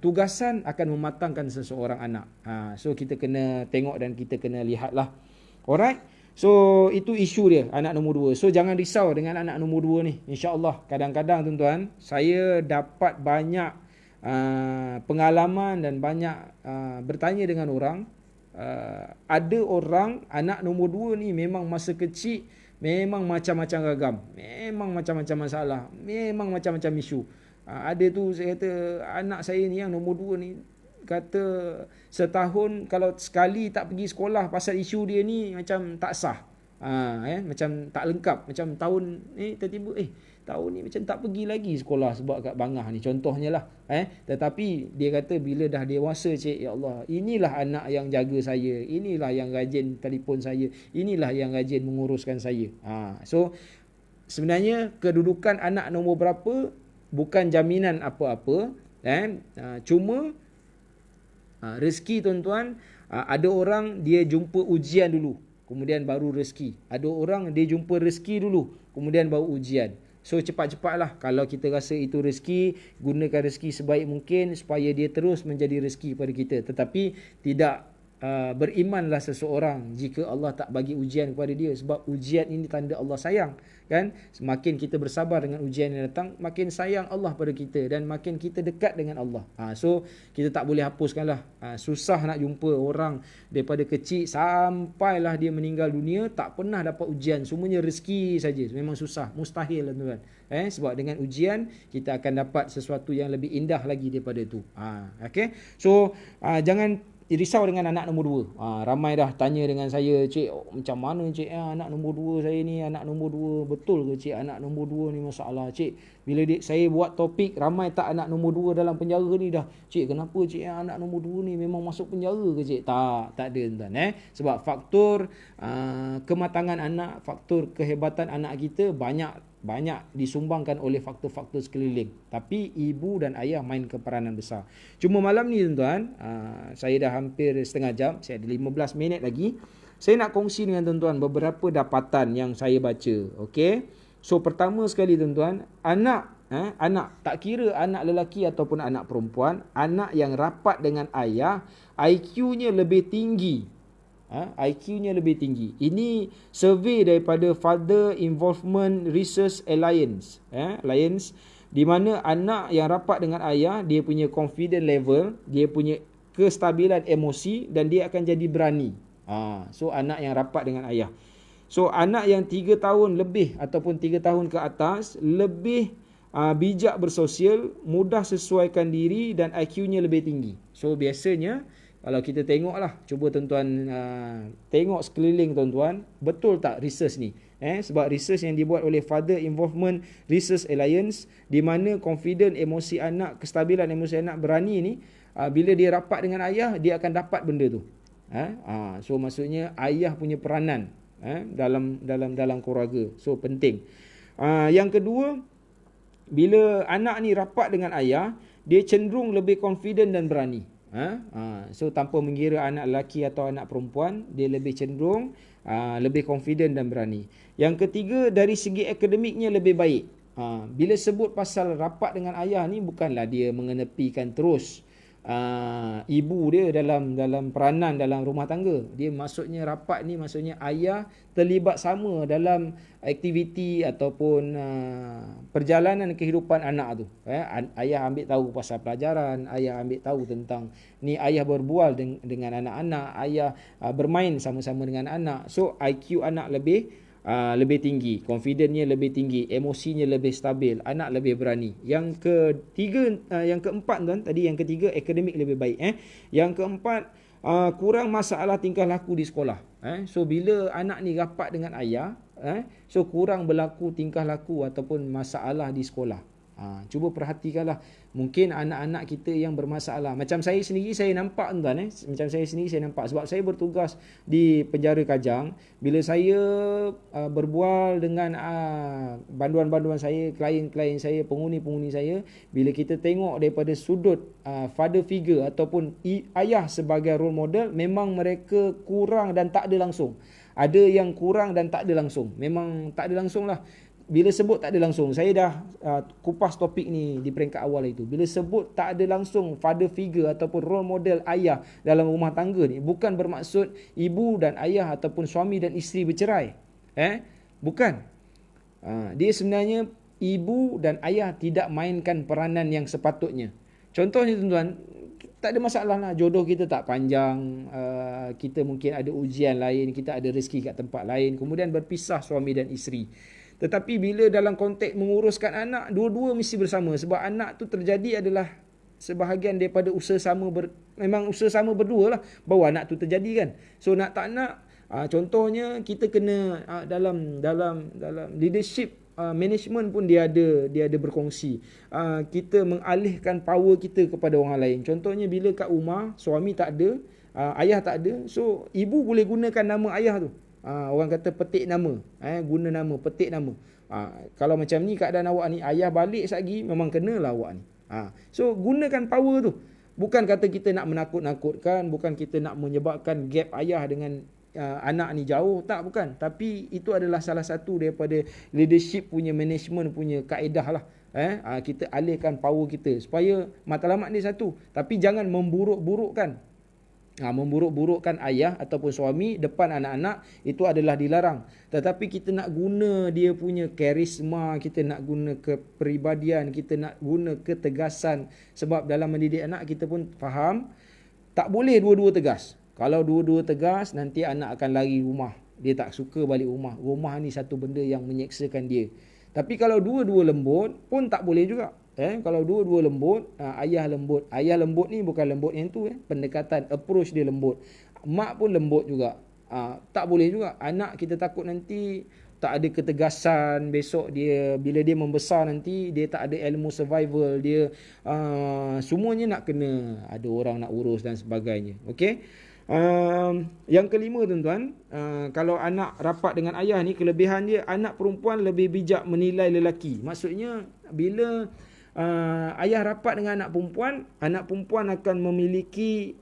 tugasan akan mematangkan seseorang anak. So kita kena tengok dan kita kena lihatlah. Alright. So itu isu dia, anak nombor 2. So jangan risau dengan anak nombor 2 ni. InsyaAllah kadang-kadang tuan-tuan, saya dapat banyak pengalaman dan banyak bertanya dengan orang. Ada orang anak nombor 2 ni memang masa kecil memang macam-macam ragam, memang macam-macam masalah, memang macam-macam isu. Ada tu saya kata anak saya ni yang nombor 2 ni kata setahun kalau sekali tak pergi sekolah pasal isu dia ni macam tak sah. Macam tak lengkap, macam tahun ni tiba-tiba tahun ni macam tak pergi lagi sekolah sebab kat bangah ni contohnya lah. Tetapi dia kata bila dah dewasa, cik, ya Allah, inilah anak yang jaga saya, inilah yang rajin telefon saya, inilah yang rajin menguruskan saya. So sebenarnya kedudukan anak nombor berapa bukan jaminan apa-apa. Cuma rezeki tuan-tuan, ada orang dia jumpa ujian dulu kemudian baru rezeki. Ada orang dia jumpa rezeki dulu kemudian baru ujian. So cepat-cepatlah kalau kita rasa itu rezeki, gunakan rezeki sebaik mungkin supaya dia terus menjadi rezeki pada kita. Tetapi tidak berimanlah seseorang jika Allah tak bagi ujian kepada dia, sebab ujian ini tanda Allah sayang, kan? Semakin kita bersabar dengan ujian yang datang, makin sayang Allah pada kita dan makin kita dekat dengan Allah. So kita tak boleh hapuskanlah. Susah nak jumpa orang daripada kecil sampailah dia meninggal dunia tak pernah dapat ujian, semuanya rezeki saja. Memang susah, mustahil tuan-tuan. Sebab dengan ujian kita akan dapat sesuatu yang lebih indah lagi daripada itu. Okay? So jangan risau dengan anak nombor 2. Ramai dah tanya dengan saya, cik, macam mana cik, anak nombor 2 saya ni, anak nombor 2 betul ke cik, anak nombor 2 ni masalah cik. Bila saya buat topik, ramai tak anak nombor 2 dalam penjara ni dah, cik kenapa cik anak nombor 2 ni memang masuk penjara ke cik? Tak ada tuan. Sebab faktor kematangan anak, faktor kehebatan anak kita banyak disumbangkan oleh faktor-faktor sekeliling. Tapi ibu dan ayah main keperanan besar. Cuma malam ni tuan-tuan, saya dah hampir setengah jam, saya ada 15 minit lagi. Saya nak kongsi dengan tuan-tuan beberapa dapatan yang saya baca. Okey. So pertama sekali tuan-tuan, anak tak kira anak lelaki ataupun anak perempuan, anak yang rapat dengan ayah, IQ-nya lebih tinggi. IQ-nya lebih tinggi. Ini survey daripada Father Involvement Research Alliance, di mana anak yang rapat dengan ayah, dia punya confidence level, dia punya kestabilan emosi dan dia akan jadi berani. So anak yang rapat dengan ayah. So anak yang 3 tahun lebih ataupun 3 tahun ke atas lebih bijak bersosial, mudah sesuaikan diri dan IQ-nya lebih tinggi. So biasanya kalau kita tengoklah, cuba tuan-tuan tengok sekeliling tuan-tuan, betul tak research ni? Sebab research yang dibuat oleh Father Involvement Research Alliance, di mana confident emosi anak, kestabilan emosi anak berani ni, bila dia rapat dengan ayah, dia akan dapat benda tu. So maksudnya ayah punya peranan dalam keluarga. So penting. Yang kedua, bila anak ni rapat dengan ayah, dia cenderung lebih confident dan berani. So tanpa mengira anak lelaki atau anak perempuan, dia lebih cenderung lebih confident dan berani. Yang ketiga, dari segi akademiknya lebih baik. Bila sebut pasal rapat dengan ayah ni, bukanlah dia mengenepikan terus ibu dia dalam peranan dalam rumah tangga. Dia maksudnya rapat ni maksudnya ayah terlibat sama dalam aktiviti ataupun perjalanan kehidupan anak tu. Ayah ambil tahu pasal pelajaran, ayah ambil tahu tentang ni, ayah berbual dengan anak-anak, ayah bermain sama-sama dengan anak. So IQ anak lebih tinggi, confidence-nya lebih tinggi, emosinya lebih stabil, anak lebih berani. Yang keempat tuan, tadi yang ketiga akademik lebih baik. Yang keempat, kurang masalah tingkah laku di sekolah. So bila anak ni rapat dengan ayah, so kurang berlaku tingkah laku ataupun masalah di sekolah. Cuba perhatikanlah, mungkin anak-anak kita yang bermasalah. Macam saya sendiri, saya nampak tuan, macam saya sendiri saya nampak, sebab saya bertugas di penjara Kajang. Bila saya berbual dengan banduan-banduan saya, klien-klien saya, penghuni-penghuni saya, bila kita tengok daripada sudut father figure ataupun ayah sebagai role model, memang mereka kurang dan tak ada langsung. Ada yang kurang dan tak ada langsung. Memang tak ada langsung lah. bila sebut tak ada langsung, saya dah kupas topik ni di peringkat awal itu. Bila sebut tak ada langsung father figure ataupun role model ayah dalam rumah tangga ni, bukan bermaksud ibu dan ayah ataupun suami dan isteri bercerai. Bukan. Dia sebenarnya ibu dan ayah tidak mainkan peranan yang sepatutnya. Contohnya tuan-tuan, tak ada masalah lah, jodoh kita tak panjang, kita mungkin ada ujian lain, kita ada rezeki kat tempat lain, kemudian berpisah suami dan isteri. Tetapi bila dalam konteks menguruskan anak, dua-dua mesti bersama. Sebab anak tu terjadi adalah sebahagian daripada usaha sama, memang usaha sama berdua lah bahawa anak tu terjadi kan. So nak tak nak, contohnya kita kena dalam leadership, management pun dia ada berkongsi. Kita mengalihkan power kita kepada orang lain. Contohnya bila kat rumah suami tak ada, ayah tak ada, so ibu boleh gunakan nama ayah tu. Orang kata petik nama, guna nama, petik nama. Kalau macam ni keadaan awak ni, ayah balik satgi, memang kenalah awak ni. So gunakan power tu. Bukan kata kita nak menakut-nakutkan, bukan kita nak menyebabkan gap ayah dengan anak ni jauh, tak, bukan. Tapi itu adalah salah satu daripada leadership punya, management punya kaedah lah. Kita alihkan power kita supaya matlamat ni satu. Tapi jangan memburuk-burukkan. Memburuk-burukkan ayah ataupun suami depan anak-anak, itu adalah dilarang. Tetapi kita nak guna dia punya karisma, kita nak guna kepribadian, kita nak guna ketegasan. Sebab dalam mendidik anak kita pun faham, tak boleh dua-dua tegas. Kalau dua-dua tegas, nanti anak akan lari rumah. Dia tak suka balik rumah. Rumah ni satu benda yang menyeksakan dia. Tapi kalau dua-dua lembut pun tak boleh juga. Kalau dua-dua lembut, ayah lembut. Ayah lembut ni bukan lembut yang tu. Pendekatan, approach dia lembut. Mak pun lembut juga. Tak boleh juga. Anak kita takut nanti tak ada ketegasan. Besok dia, bila dia membesar nanti, dia tak ada ilmu survival. Dia semuanya nak kena, ada orang nak urus dan sebagainya. Okey. Yang kelima tuan-tuan, kalau anak rapat dengan ayah ni, kelebihan dia, anak perempuan lebih bijak menilai lelaki. Maksudnya bila ayah rapat dengan anak perempuan akan memiliki,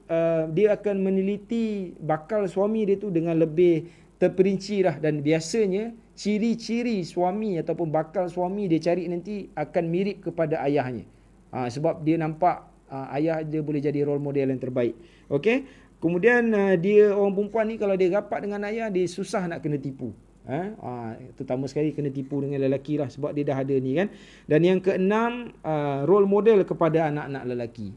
dia akan meneliti bakal suami dia tu dengan lebih terperinci lah. Dan biasanya ciri-ciri suami ataupun bakal suami dia cari nanti akan mirip kepada ayahnya. Sebab dia nampak ayah dia boleh jadi role model yang terbaik. Okey. Kemudian dia, orang perempuan ni kalau dia rapat dengan ayah, dia susah nak kena tipu. Terutama sekali kena tipu dengan lelaki lah, sebab dia dah ada ni kan. Dan yang keenam, role model kepada anak-anak lelaki.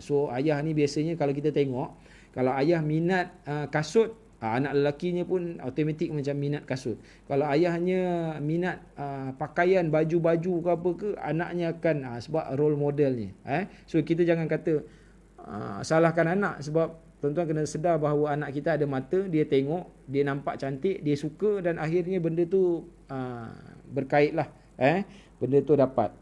So ayah ni biasanya kalau kita tengok, kalau ayah minat kasut, anak lelakinya pun automatik macam minat kasut. Kalau ayahnya minat pakaian, baju-baju ke apa ke, anaknya akan, sebab role modelnya. So kita jangan kata salahkan anak, sebab tuan-tuan kena sedar bahawa anak kita ada mata, dia tengok, dia nampak cantik, dia suka, dan akhirnya benda tu berkait lah. Benda tu dapat.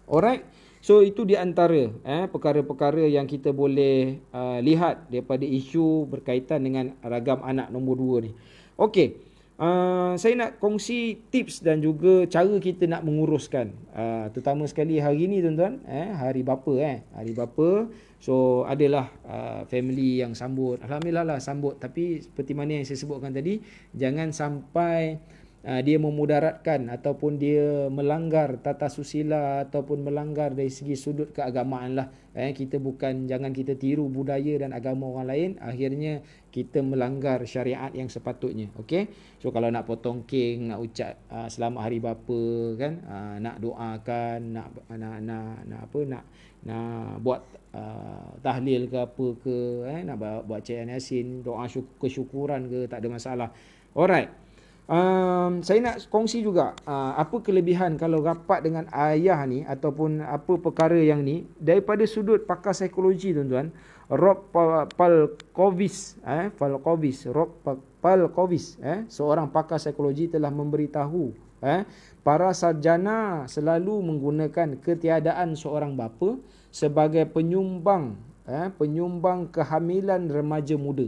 Alright. So itu di antara perkara-perkara yang kita boleh lihat daripada isu berkaitan dengan ragam anak nombor 2 ni. Okey. Saya nak kongsi tips dan juga cara kita nak menguruskan. Terutama sekali hari ni tuan-tuan, hari bapa. Hari bapa. So adalah family yang sambut. Alhamdulillah lah sambut. Tapi seperti mana yang saya sebutkan tadi, jangan sampai dia memudaratkan ataupun dia melanggar tata susila ataupun melanggar dari segi sudut keagamaan lah. Jangan kita tiru budaya dan agama orang lain, akhirnya kita melanggar syariat yang sepatutnya. Okey. So kalau nak potong kek, nak ucap selamat hari bapa kan, nak doakan, nak buat tahlil ke apa ke, nak buat cik Yasin, doa kesyukuran ke, tak ada masalah. Alright. Saya nak kongsi juga apa kelebihan kalau rapat dengan ayah ni ataupun apa perkara yang ni daripada sudut pakar psikologi tuan-tuan. Rob Palkovic, seorang pakar psikologi telah memberitahu para sarjana selalu menggunakan ketiadaan seorang bapa sebagai penyumbang kehamilan remaja muda.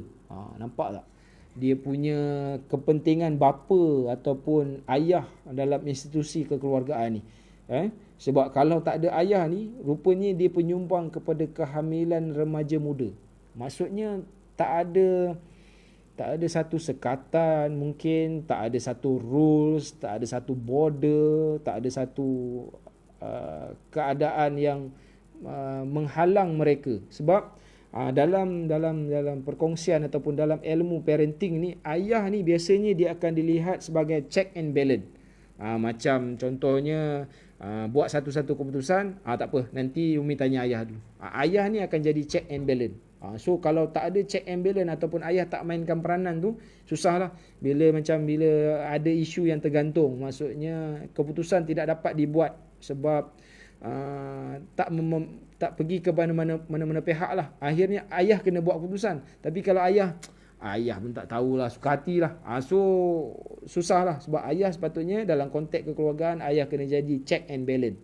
Nampak tak? Dia punya kepentingan bapa ataupun ayah dalam institusi kekeluargaan ni. Sebab kalau tak ada ayah ni, rupanya dia penyumbang kepada kehamilan remaja muda. Maksudnya tak ada Tak ada satu sekatan, mungkin tak ada satu rules, tak ada satu border, tak ada satu keadaan yang menghalang mereka. Sebab dalam perkongsian ataupun dalam ilmu parenting ni, ayah ni biasanya dia akan dilihat sebagai check and balance. Macam contohnya buat satu-satu keputusan, tak apa, nanti Umi tanya ayah dulu. Ayah ni akan jadi check and balance. So kalau tak ada check and balance ataupun ayah tak mainkan peranan tu, susahlah. Bila ada isu yang tergantung, maksudnya keputusan tidak dapat dibuat sebab tak pergi ke mana-mana pihak lah. Akhirnya ayah kena buat keputusan. Tapi kalau ayah pun tak tahulah, suka hatilah. So susahlah, sebab ayah sepatutnya dalam konteks kekeluargaan, ayah kena jadi check and balance.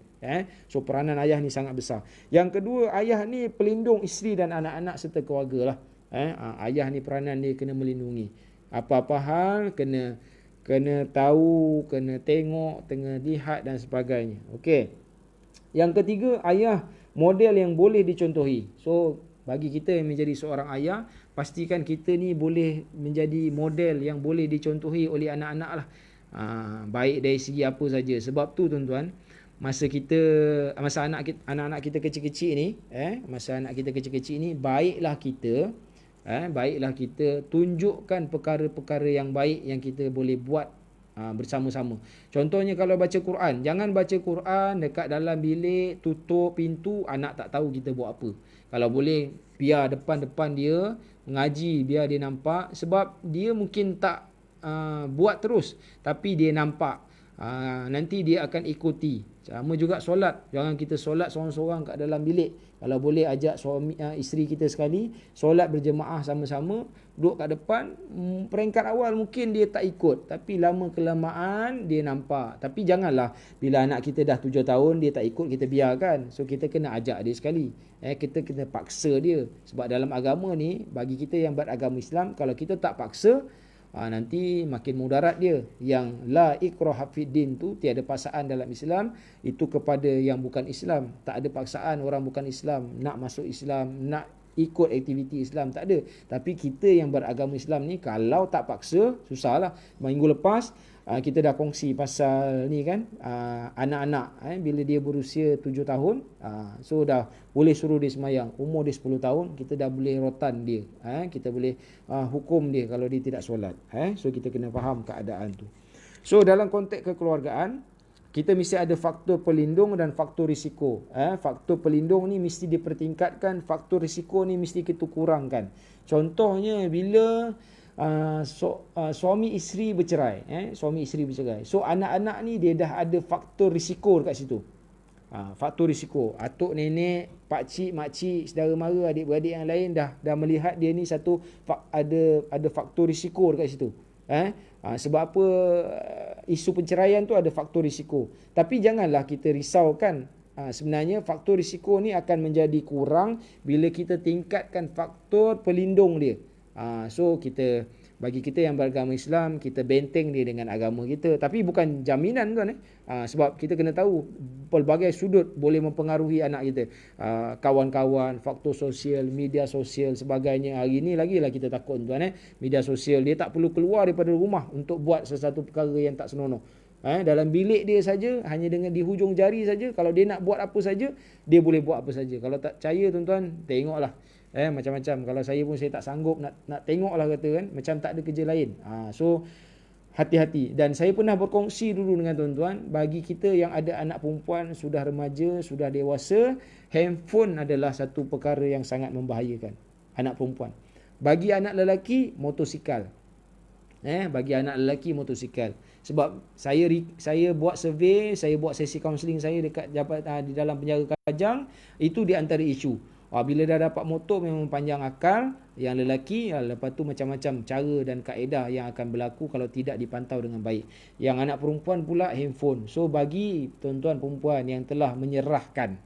So peranan ayah ni sangat besar. Yang kedua, ayah ni pelindung isteri dan anak-anak serta keluarga lah. Ayah ni peranan dia kena melindungi. Apa-apa hal kena tahu, kena tengok, kena lihat dan sebagainya. Okey. Yang ketiga, ayah model yang boleh dicontohi. So bagi kita yang menjadi seorang ayah, pastikan kita ni boleh menjadi model yang boleh dicontohi oleh anak-anak lah. Baik dari segi apa saja. Sebab tu tuan-tuan, masa anak-anak kita kecil-kecil ni, baiklah kita tunjukkan perkara-perkara yang baik yang kita boleh buat bersama-sama. Contohnya kalau baca Quran, jangan baca Quran dekat dalam bilik, tutup pintu, anak tak tahu kita buat apa. Kalau boleh, biar depan-depan dia mengaji, biar dia nampak, sebab dia mungkin tak buat terus, tapi dia nampak. Nanti dia akan ikuti. Sama juga solat. Jangan kita solat seorang-seorang kat dalam bilik. Kalau boleh ajak isteri kita sekali, solat berjemaah sama-sama, duduk kat depan. Peringkat awal mungkin dia tak ikut, tapi lama kelamaan dia nampak. Tapi janganlah bila anak kita dah 7 tahun dia tak ikut, kita biarkan. So kita kena ajak dia sekali. Kita kena paksa dia. Sebab dalam agama ni, bagi kita yang beragama Islam, kalau kita tak paksa, nanti makin mudarat dia. Yang la ikraha fid din tu, tiada paksaan dalam Islam, itu kepada yang bukan Islam. Tak ada paksaan orang bukan Islam nak masuk Islam, nak ikut aktiviti Islam, tak ada. Tapi kita yang beragama Islam ni, kalau tak paksa, susahlah. Minggu lepas kita dah kongsi pasal ni kan, anak-anak bila dia berusia 7 tahun, so dah boleh suruh dia semayang. Umur dia 10 tahun, kita dah boleh rotan dia, kita boleh hukum dia kalau dia tidak solat. So kita kena faham keadaan tu. So dalam konteks kekeluargaan, kita mesti ada faktor pelindung dan faktor risiko. Faktor pelindung ni mesti dipertingkatkan, faktor risiko ni mesti kita kurangkan. Contohnya bila suami isteri bercerai, so anak-anak ni dia dah ada faktor risiko dekat situ. Faktor risiko, atuk nenek, pak cik, mak cik, saudara mara, adik-beradik yang lain dah melihat dia ni satu ada faktor risiko dekat situ. Sebab apa? Isu perceraian tu ada faktor risiko. Tapi janganlah kita risaukan. Sebenarnya faktor risiko ni akan menjadi kurang bila kita tingkatkan faktor pelindung dia. So bagi kita yang beragama Islam, kita benteng dia dengan agama kita. Tapi bukan jaminan tuan. Sebab kita kena tahu pelbagai sudut boleh mempengaruhi anak kita. Kawan-kawan, faktor sosial, media sosial, sebagainya. Hari ni lagilah kita takut tuan. Media sosial, dia tak perlu keluar daripada rumah untuk buat sesuatu perkara yang tak senonoh. Dalam bilik dia saja, hanya dengan di hujung jari saja, kalau dia nak buat apa saja, dia boleh buat apa saja. Kalau tak percaya tuan-tuan, tengoklah. Macam-macam. Kalau saya pun saya tak sanggup nak tengoklah kata kan, macam tak ada kerja lain. So hati-hati. Dan saya pernah berkongsi dulu dengan tuan-tuan, bagi kita yang ada anak perempuan sudah remaja, sudah dewasa, handphone adalah satu perkara yang sangat membahayakan anak perempuan. Bagi anak lelaki, motosikal. Bagi anak lelaki, motosikal. Sebab saya buat survey, saya buat sesi kaunseling saya dekat di dalam penjara Kajang, itu di antara isu. Bila dah dapat motor memang panjang akal yang lelaki, lepas tu macam-macam cara dan kaedah yang akan berlaku kalau tidak dipantau dengan baik. Yang anak perempuan pula handphone. So bagi tuan-tuan perempuan yang telah menyerahkan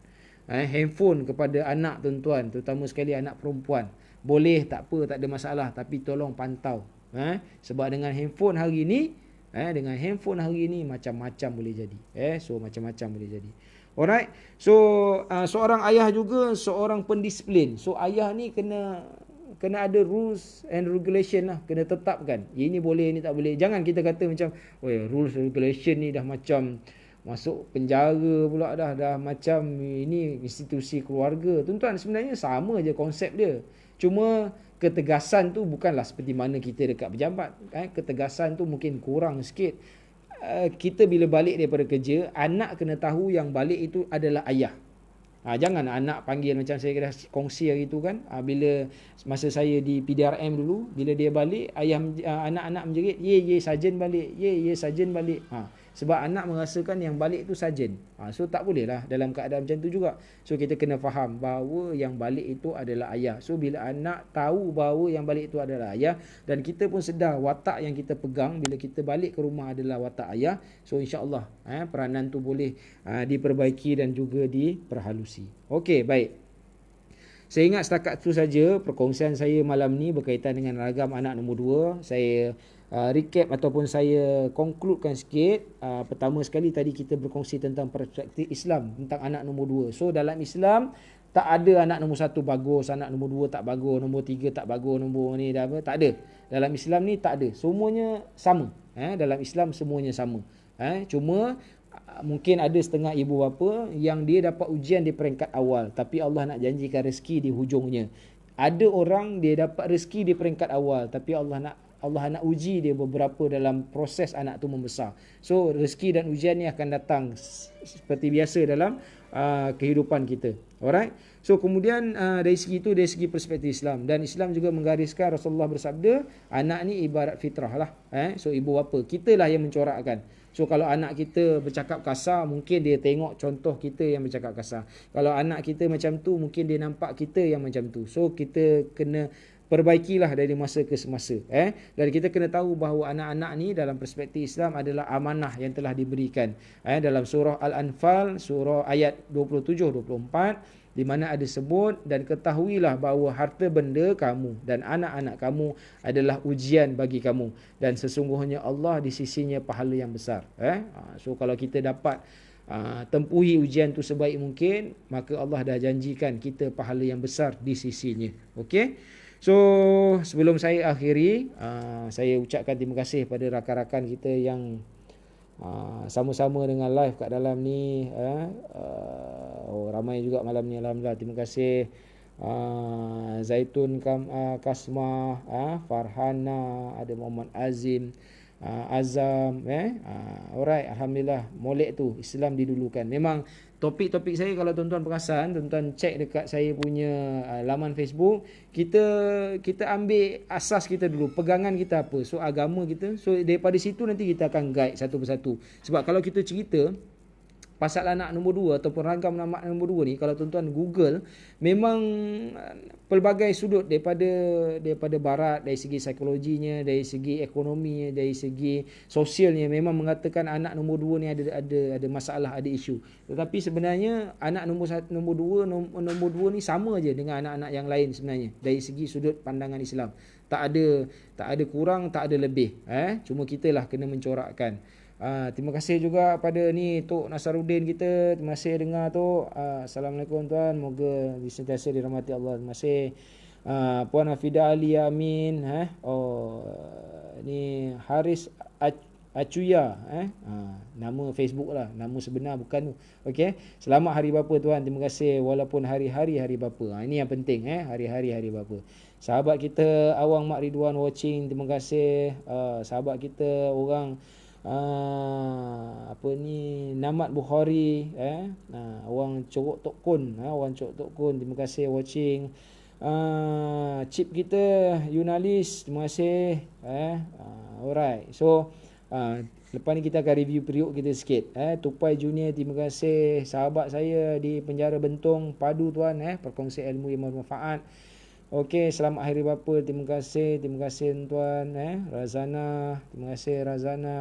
handphone kepada anak tuan-tuan, terutama sekali anak perempuan, boleh, tak apa, tak ada masalah, tapi tolong pantau. Sebab dengan handphone hari ni, macam-macam boleh jadi. So macam-macam boleh jadi. Alright. So seorang ayah juga seorang pendisiplin. So ayah ni kena kena ada rules and regulation lah, kena tetapkan. Ini boleh, ini tak boleh. Jangan kita kata macam, rules regulation ni dah macam masuk penjara pula dah macam ini institusi keluarga. Tuan-tuan, sebenarnya sama je konsep dia. Cuma ketegasan tu bukanlah seperti mana kita dekat pejabat. Ketegasan tu mungkin kurang sikit. Kita bila balik daripada kerja, anak kena tahu yang balik itu adalah ayah. Jangan anak panggil macam saya dah kongsi hari tu kan. Bila masa saya di PDRM dulu, bila dia balik, anak-anak menjerit, ye sarjan balik, ye sarjan balik. Sebab anak merasakan yang balik tu sarjan. So tak boleh lah dalam keadaan macam tu juga. So kita kena faham bahawa yang balik itu adalah ayah. So bila anak tahu bahawa yang balik itu adalah ayah, dan kita pun sedar watak yang kita pegang bila kita balik ke rumah adalah watak ayah, so insya-Allah peranan tu boleh diperbaiki dan juga diperhalusi. Okey, baik. Saya ingat setakat itu saja perkongsian saya malam ni berkaitan dengan ragam anak nombor 2. Saya recap ataupun saya konkludekan sikit. Pertama sekali tadi kita berkongsi tentang perspektif Islam tentang anak nombor 2. So dalam Islam tak ada anak nombor 1 bagus, anak nombor 2 tak bagus, nombor 3 tak bagus, nombor ni dah apa, tak ada. Dalam Islam ni tak ada. Semuanya sama. Dalam Islam semuanya sama. Cuma mungkin ada setengah ibu bapa yang dia dapat ujian di peringkat awal, tapi Allah nak janjikan rezeki di hujungnya. Ada orang dia dapat rezeki di peringkat awal, tapi Allah nak uji dia beberapa dalam proses anak tu membesar. So rezeki dan ujian ni akan datang seperti biasa dalam kehidupan kita. Alright. So kemudian dari segi perspektif Islam, dan Islam juga menggariskan, Rasulullah bersabda, anak ni ibarat fitrah lah. So ibu bapa, kita lah yang mencorakkan. So kalau anak kita bercakap kasar, mungkin dia tengok contoh kita yang bercakap kasar. Kalau anak kita macam tu, mungkin dia nampak kita yang macam tu. So kita kena perbaikilah dari masa ke semasa. Dan kita kena tahu bahawa anak-anak ni dalam perspektif Islam adalah amanah yang telah diberikan. Dalam surah Al-Anfal, surah ayat 27-24, di mana ada sebut, dan ketahuilah bahawa harta benda kamu dan anak-anak kamu adalah ujian bagi kamu, dan sesungguhnya Allah di sisinya pahala yang besar. So kalau kita dapat tempuhi ujian tu sebaik mungkin, maka Allah dah janjikan kita pahala yang besar di sisinya. Okey. So sebelum saya akhiri, saya ucapkan terima kasih pada rakan-rakan kita yang sama-sama dengan live kat dalam ni. Ramai juga malam ni, alhamdulillah. Terima kasih Zaitun Kasmah, Farhana, ada Muhammad Azim, Azam, alright, alhamdulillah. Molek tu Islam didulukan. Memang topik-topik saya, kalau tuan-tuan perasan, tuan-tuan cek dekat saya punya laman Facebook, kita ambil asas kita dulu, pegangan kita apa, so agama kita. So daripada situ nanti kita akan guide satu persatu. Sebab kalau kita cerita pasal anak nombor 2 ataupun ragam anak nombor 2 ni, kalau tuan-tuan Google, memang pelbagai sudut daripada barat, dari segi psikologinya, dari segi ekonominya, dari segi sosialnya, memang mengatakan anak nombor 2 ni ada masalah, ada isu. Tetapi sebenarnya anak nombor 2 ni sama je dengan anak-anak yang lain sebenarnya dari segi sudut pandangan Islam. Tak ada kurang, tak ada lebih. Cuma kitalah kena mencorakkan. Terima kasih juga pada ni Tok Nasaruddin kita. Terima kasih dengar Tok. Assalamualaikum tuan. Moga sentiasa dirahmati Allah. Terima kasih. Puan Hafidah Ali Amin. Ni Haris Acuya. Nama Facebook lah. Nama sebenar bukan tu. Okey. Selamat Hari Bapa tuan. Terima kasih. Walaupun hari-hari Hari Bapa. Ini yang penting. Hari-hari Hari Bapa. Sahabat kita Awang Mak Ridwan watching. Terima kasih. Sahabat kita orang Namat Bukhari, orang Corok Tok Kun, terima kasih watching. Chip kita Yunalis, terima kasih. Alright. So lepas ni kita akan review periuk kita sikit. Tupai Junior, terima kasih. Sahabat saya di penjara Bentong Padu tuan, perkongsi ilmu yang bermanfaat. Okey, selamat Hari Bapa. Terima kasih tuan. Razana, terima kasih Razana.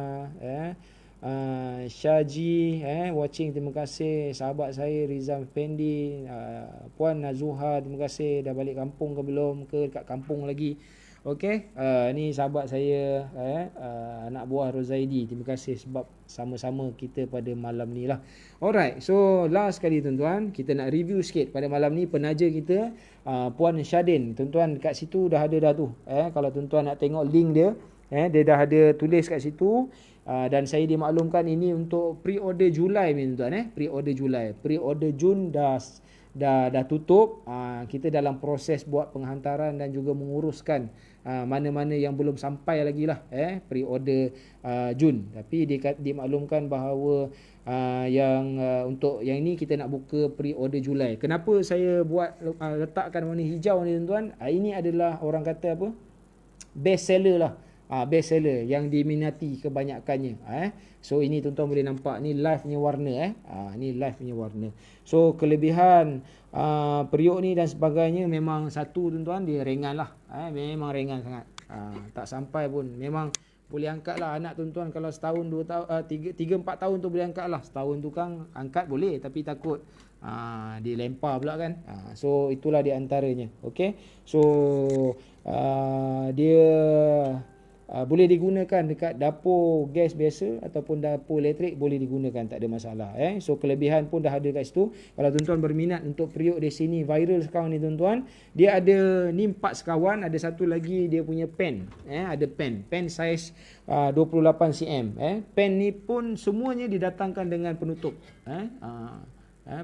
Syaji, watching, terima kasih. Sahabat saya Rizam Fendi, Puan Nazuha, terima kasih. Dah balik kampung ke belum, ke dekat kampung lagi? Okey, ni sahabat saya, anak buah Rozaidi. Terima kasih sebab sama-sama kita pada malam ni lah. Alright, so last kali tuan-tuan, kita nak review sikit pada malam ni penaja kita, Puan Syadin. Tuan-tuan kat situ dah ada dah tu. Kalau tuan-tuan nak tengok link dia, dia dah ada tulis kat situ. Dan saya dimaklumkan ini untuk pre-order Julai ni tuan-tuan. Pre-order Julai. Pre-order Jun dah tutup. Kita dalam proses buat penghantaran dan juga menguruskan mana-mana yang belum sampai lagi lah pre-order Jun. Tapi dimaklumkan bahawa untuk yang ini kita nak buka pre-order Julai. Kenapa saya buat letakkan warna hijau ni tuan-tuan? Ini adalah orang kata apa? Best seller lah. Best seller yang diminati kebanyakannya. So ini tuan-tuan boleh nampak ni live punya warna. Ni live punya warna. So kelebihan periuk ni dan sebagainya memang satu tuan-tuan, dia ringan lah. Memang ringan sangat. Tak sampai pun. Memang boleh angkat lah anak tuan-tuan. Kalau setahun 2 tahun 3-4 tahun tu boleh angkat lah. Setahun tu kan angkat boleh, tapi takut dia lempar pula kan. So itulah di antaranya. Okay. So dia boleh digunakan dekat dapur gas biasa ataupun dapur elektrik, boleh digunakan, tak ada masalah. So kelebihan pun dah ada kat situ. Kalau tuan-tuan berminat untuk periuk di sini, viral sekarang ni tuan-tuan, dia ada ni 4 sekawan, ada satu lagi dia punya pen. Ada pen saiz 28 cm. Pen ni pun semuanya didatangkan dengan penutup.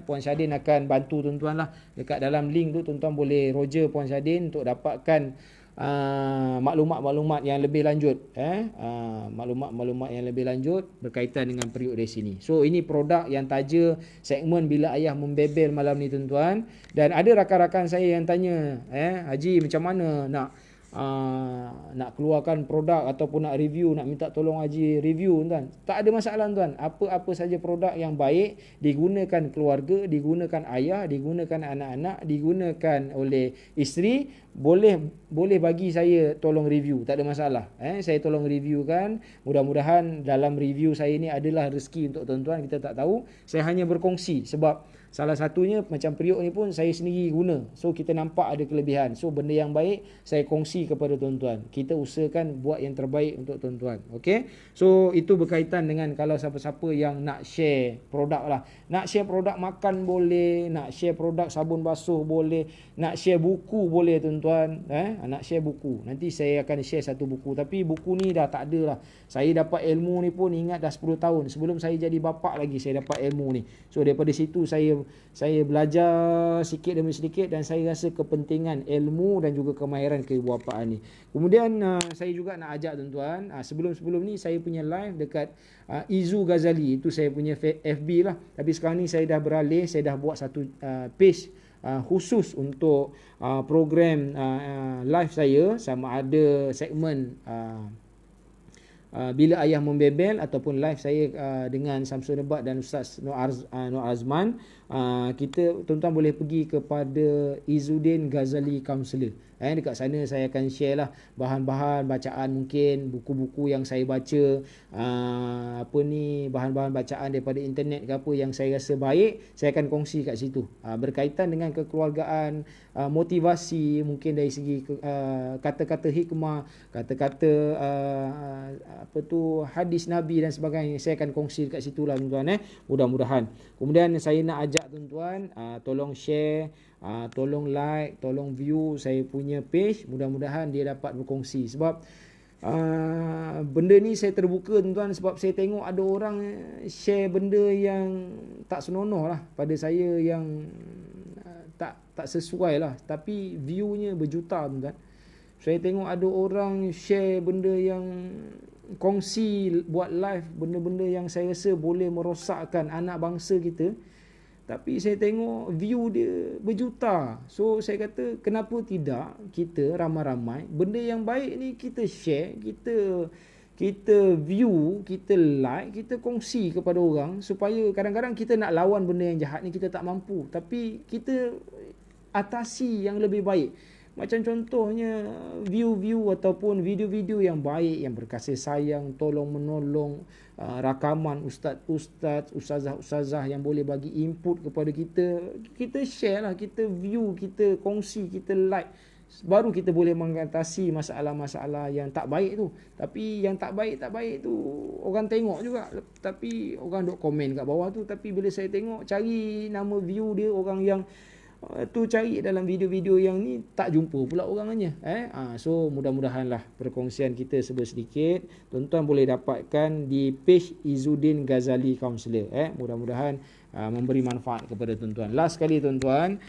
Puan Syadin akan bantu tuan-tuan lah. Dekat dalam link tu tuan-tuan boleh roger Puan Syadin untuk dapatkan maklumat-maklumat yang lebih lanjut. Maklumat-maklumat yang lebih lanjut berkaitan dengan periuk di sini. So ini produk yang taja segmen Bila Ayah Membebel malam ni tuan-tuan. Dan ada rakan-rakan saya yang tanya, Haji macam mana nak keluarkan produk ataupun nak review, nak minta tolong Haji review tuan. Tak ada masalah tuan. Apa-apa saja produk yang baik digunakan keluarga, digunakan ayah, digunakan anak-anak, digunakan oleh isteri, boleh bagi saya tolong review, tak ada masalah. Saya tolong review kan. Mudah-mudahan dalam review saya ni adalah rezeki untuk tuan-tuan, kita tak tahu. Saya hanya berkongsi sebab salah satunya macam periuk ni pun saya sendiri guna. So kita nampak ada kelebihan. So benda yang baik saya kongsi kepada tuan-tuan. Kita usahakan buat yang terbaik untuk tuan-tuan. Okay. So itu berkaitan dengan kalau siapa-siapa yang nak share produk lah. Nak share produk makan boleh. Nak share produk sabun basuh boleh. Nak share buku boleh tuan-tuan. Nak share buku. Nanti saya akan share satu buku. Tapi buku ni dah tak ada lah. Saya dapat ilmu ni pun ingat dah 10 tahun. Sebelum saya jadi bapa lagi saya dapat ilmu ni. So daripada situ saya belajar sikit demi sedikit dan saya rasa kepentingan ilmu dan juga kemahiran keibuapaan ni. Kemudian saya juga nak ajak tuan-tuan, sebelum ni saya punya live dekat Izu Ghazali, itu saya punya FB lah. Tapi sekarang ni saya dah beralih, saya dah buat satu page khusus untuk program live saya, sama ada segmen Bila Ayah Membebel ataupun live saya dengan Samsul Nebat dan Ustaz Nur Azman. Kita tuan-tuan boleh pergi kepada Izzuddin Ghazali Counselor. Dekat sana saya akan share lah bahan-bahan bacaan, mungkin buku-buku yang saya baca, bahan-bahan bacaan daripada internet ke apa yang saya rasa baik, saya akan kongsi kat situ. Berkaitan dengan kekeluargaan, motivasi, mungkin dari segi kata-kata hikmah, kata-kata hadis Nabi dan sebagainya, saya akan kongsi kat situ lah tuan-tuan. Mudah-mudahan. Kemudian saya nak ajak tuan-tuan, tolong share, tolong like, tolong view saya punya page. Mudah-mudahan dia dapat berkongsi. Sebab benda ni saya terbuka tuan-tuan, sebab saya tengok ada orang share benda yang tak senonoh lah pada saya, yang tak sesuai lah, tapi viewnya berjuta tuan-tuan. Saya tengok ada orang share benda yang kongsi, buat live benda-benda yang saya rasa boleh merosakkan anak bangsa kita, tapi saya tengok view dia berjuta. So saya kata, kenapa tidak kita ramai-ramai benda yang baik ni kita share, kita view, kita like, kita kongsi kepada orang, supaya kadang-kadang kita nak lawan benda yang jahat ni kita tak mampu, tapi kita atasi yang lebih baik. Macam contohnya view-view ataupun video-video yang baik, yang berkasih sayang, tolong menolong, rakaman ustaz-ustaz, ustazah-ustazah yang boleh bagi input kepada kita, kita share lah, kita view, kita kongsi, kita like. baru kita boleh mengatasi masalah-masalah yang tak baik tu. Tapi yang tak baik tu orang tengok juga, tapi orang duk komen kat bawah tu. Tapi bila saya tengok cari nama view dia, orang yang tu cari dalam video-video yang ni tak jumpa pula orangnya. So mudah-mudahan lah perkongsian kita sedikit tuan-tuan boleh dapatkan di page Izzuddin Ghazali Counselor. Mudah-mudahan memberi manfaat kepada tuan-tuan. Last sekali tuan-tuan,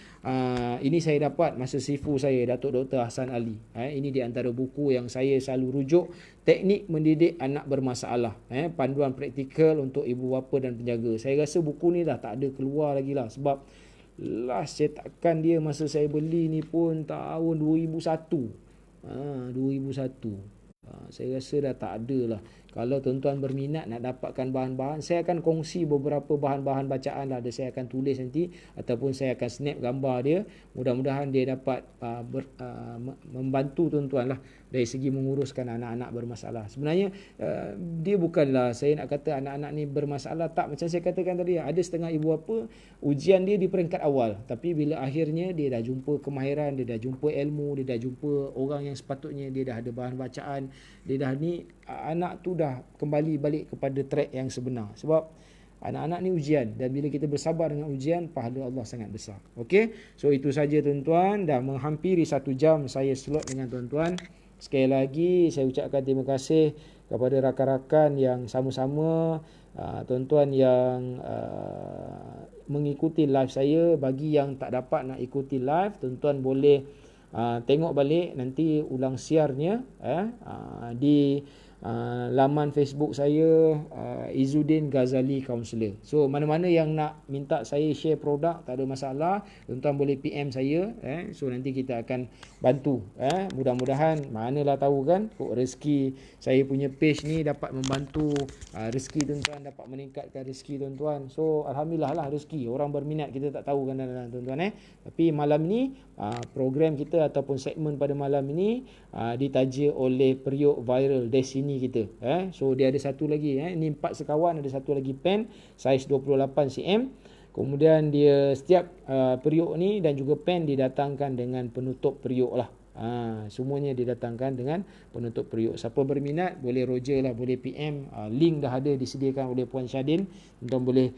ini saya dapat masa sifu saya, Datuk Dr. Hassan Ali. Ini di antara buku yang saya selalu rujuk, Teknik Mendidik Anak Bermasalah, panduan praktikal untuk ibu bapa dan penjaga. Saya rasa buku ni dah tak ada keluar lagi lah, sebab last cetakan dia masa saya beli ni pun tahun 2001. 2001. Saya rasa dah tak ada lah. Kalau tuan-tuan berminat nak dapatkan bahan-bahan, saya akan kongsi beberapa bahan-bahan bacaan lah. Saya akan tulis nanti, ataupun saya akan snap gambar dia. Mudah-mudahan dia dapat membantu tuan-tuan lah dari segi menguruskan anak-anak bermasalah. Sebenarnya dia bukanlah saya nak kata anak-anak ni bermasalah, tak. Macam saya katakan tadi, ada setengah ibu bapa ujian dia di peringkat awal, tapi bila akhirnya dia dah jumpa kemahiran, dia dah jumpa ilmu, dia dah jumpa orang yang sepatutnya, dia dah ada bahan bacaan, dia dah ni, anak tu dah kembali balik kepada track yang sebenar. Sebab anak-anak ni ujian, dan bila kita bersabar dengan ujian, pahala Allah sangat besar. Okey, so itu saja tuan-tuan. Dah menghampiri 1 jam saya slot dengan tuan-tuan. Sekali lagi saya ucapkan terima kasih kepada rakan-rakan yang sama-sama, tuan-tuan yang mengikuti live saya. Bagi yang tak dapat nak ikuti live, tuan-tuan boleh tengok balik nanti ulang siarnya di laman Facebook saya, Izzuddin Ghazali Counselor. So mana-mana yang nak minta saya share produk, tak ada masalah, tuan-tuan boleh PM saya. So nanti kita akan bantu. Mudah-mudahan, manalah tahu kan, rezeki saya punya page ni dapat membantu rezeki tuan-tuan, dapat meningkatkan rezeki tuan-tuan. So alhamdulillah lah rezeki. Orang berminat kita tak tahu kan tuan-tuan. Tapi malam ni program kita ataupun segmen pada malam ini ditaja oleh periuk viral Destiny kita. So dia ada satu lagi, ini 4 sekawan, ada satu lagi pen saiz 28 cm. Kemudian dia setiap periuk ni dan juga pen didatangkan dengan penutup periuk lah. Semuanya didatangkan dengan penutup periuk. Siapa berminat boleh roger lah, boleh PM. Link dah ada disediakan oleh Puan Syadin, tuan boleh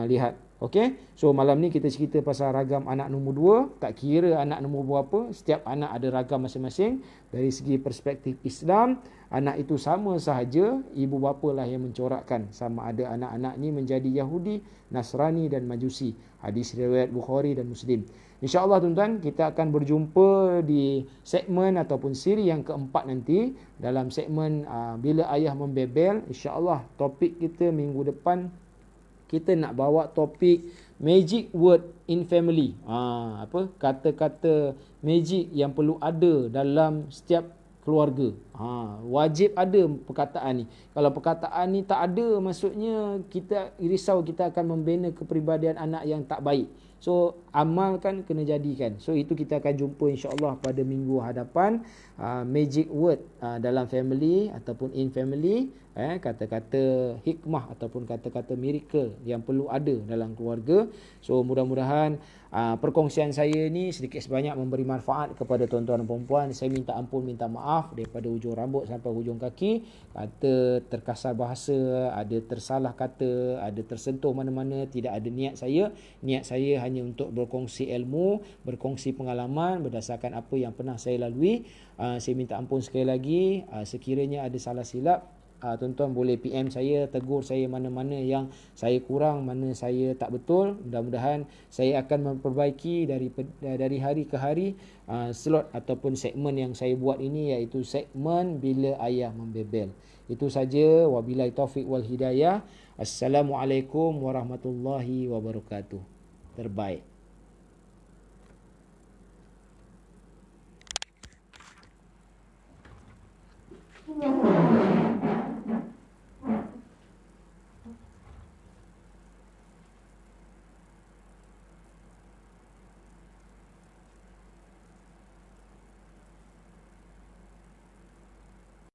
lihat. Okey, so malam ni kita cerita pasal ragam anak nombor 2. Tak kira anak nombor berapa, setiap anak ada ragam masing-masing. Dari segi perspektif Islam, anak itu sama sahaja, ibu bapa lah yang mencorakkan sama ada anak-anak ni menjadi Yahudi, Nasrani dan Majusi. Hadis riwayat Bukhari dan Muslim. InsyaAllah tuan-tuan, kita akan berjumpa di segmen ataupun siri yang keempat nanti. Dalam segmen Bila Ayah Membebel, InsyaAllah topik kita minggu depan, kita nak bawa topik magic word in family. Kata-kata magic yang perlu ada dalam setiap keluarga. Wajib ada perkataan ni. Kalau perkataan ni tak ada, maksudnya kita risau kita akan membina kepribadian anak yang tak baik. So amalkan, kena jadikan. So itu kita akan jumpa insya-Allah pada minggu hadapan. Magic word dalam family ataupun in family, kata-kata hikmah ataupun kata-kata miracle yang perlu ada dalam keluarga. So mudah-mudahan perkongsian saya ni sedikit sebanyak memberi manfaat kepada tuan-tuan dan puan-puan. Saya minta ampun, minta maaf daripada ujung rambut sampai hujung kaki. Kata terkasar bahasa, ada tersalah kata, ada tersentuh mana-mana, tidak ada niat saya. Niat saya hanya untuk berkongsi ilmu, berkongsi pengalaman berdasarkan apa yang pernah saya lalui. Saya minta ampun sekali lagi. Sekiranya ada salah silap, tuan-tuan boleh PM saya, tegur saya mana-mana yang saya kurang, mana saya tak betul. Mudah-mudahan saya akan memperbaiki dari hari ke hari. Slot ataupun segmen yang saya buat ini, iaitu segmen Bila Ayah Membebel. Itu saja. Wabillahi taufiq wal hidayah. Assalamualaikum warahmatullahi wabarakatuh. Terbaik.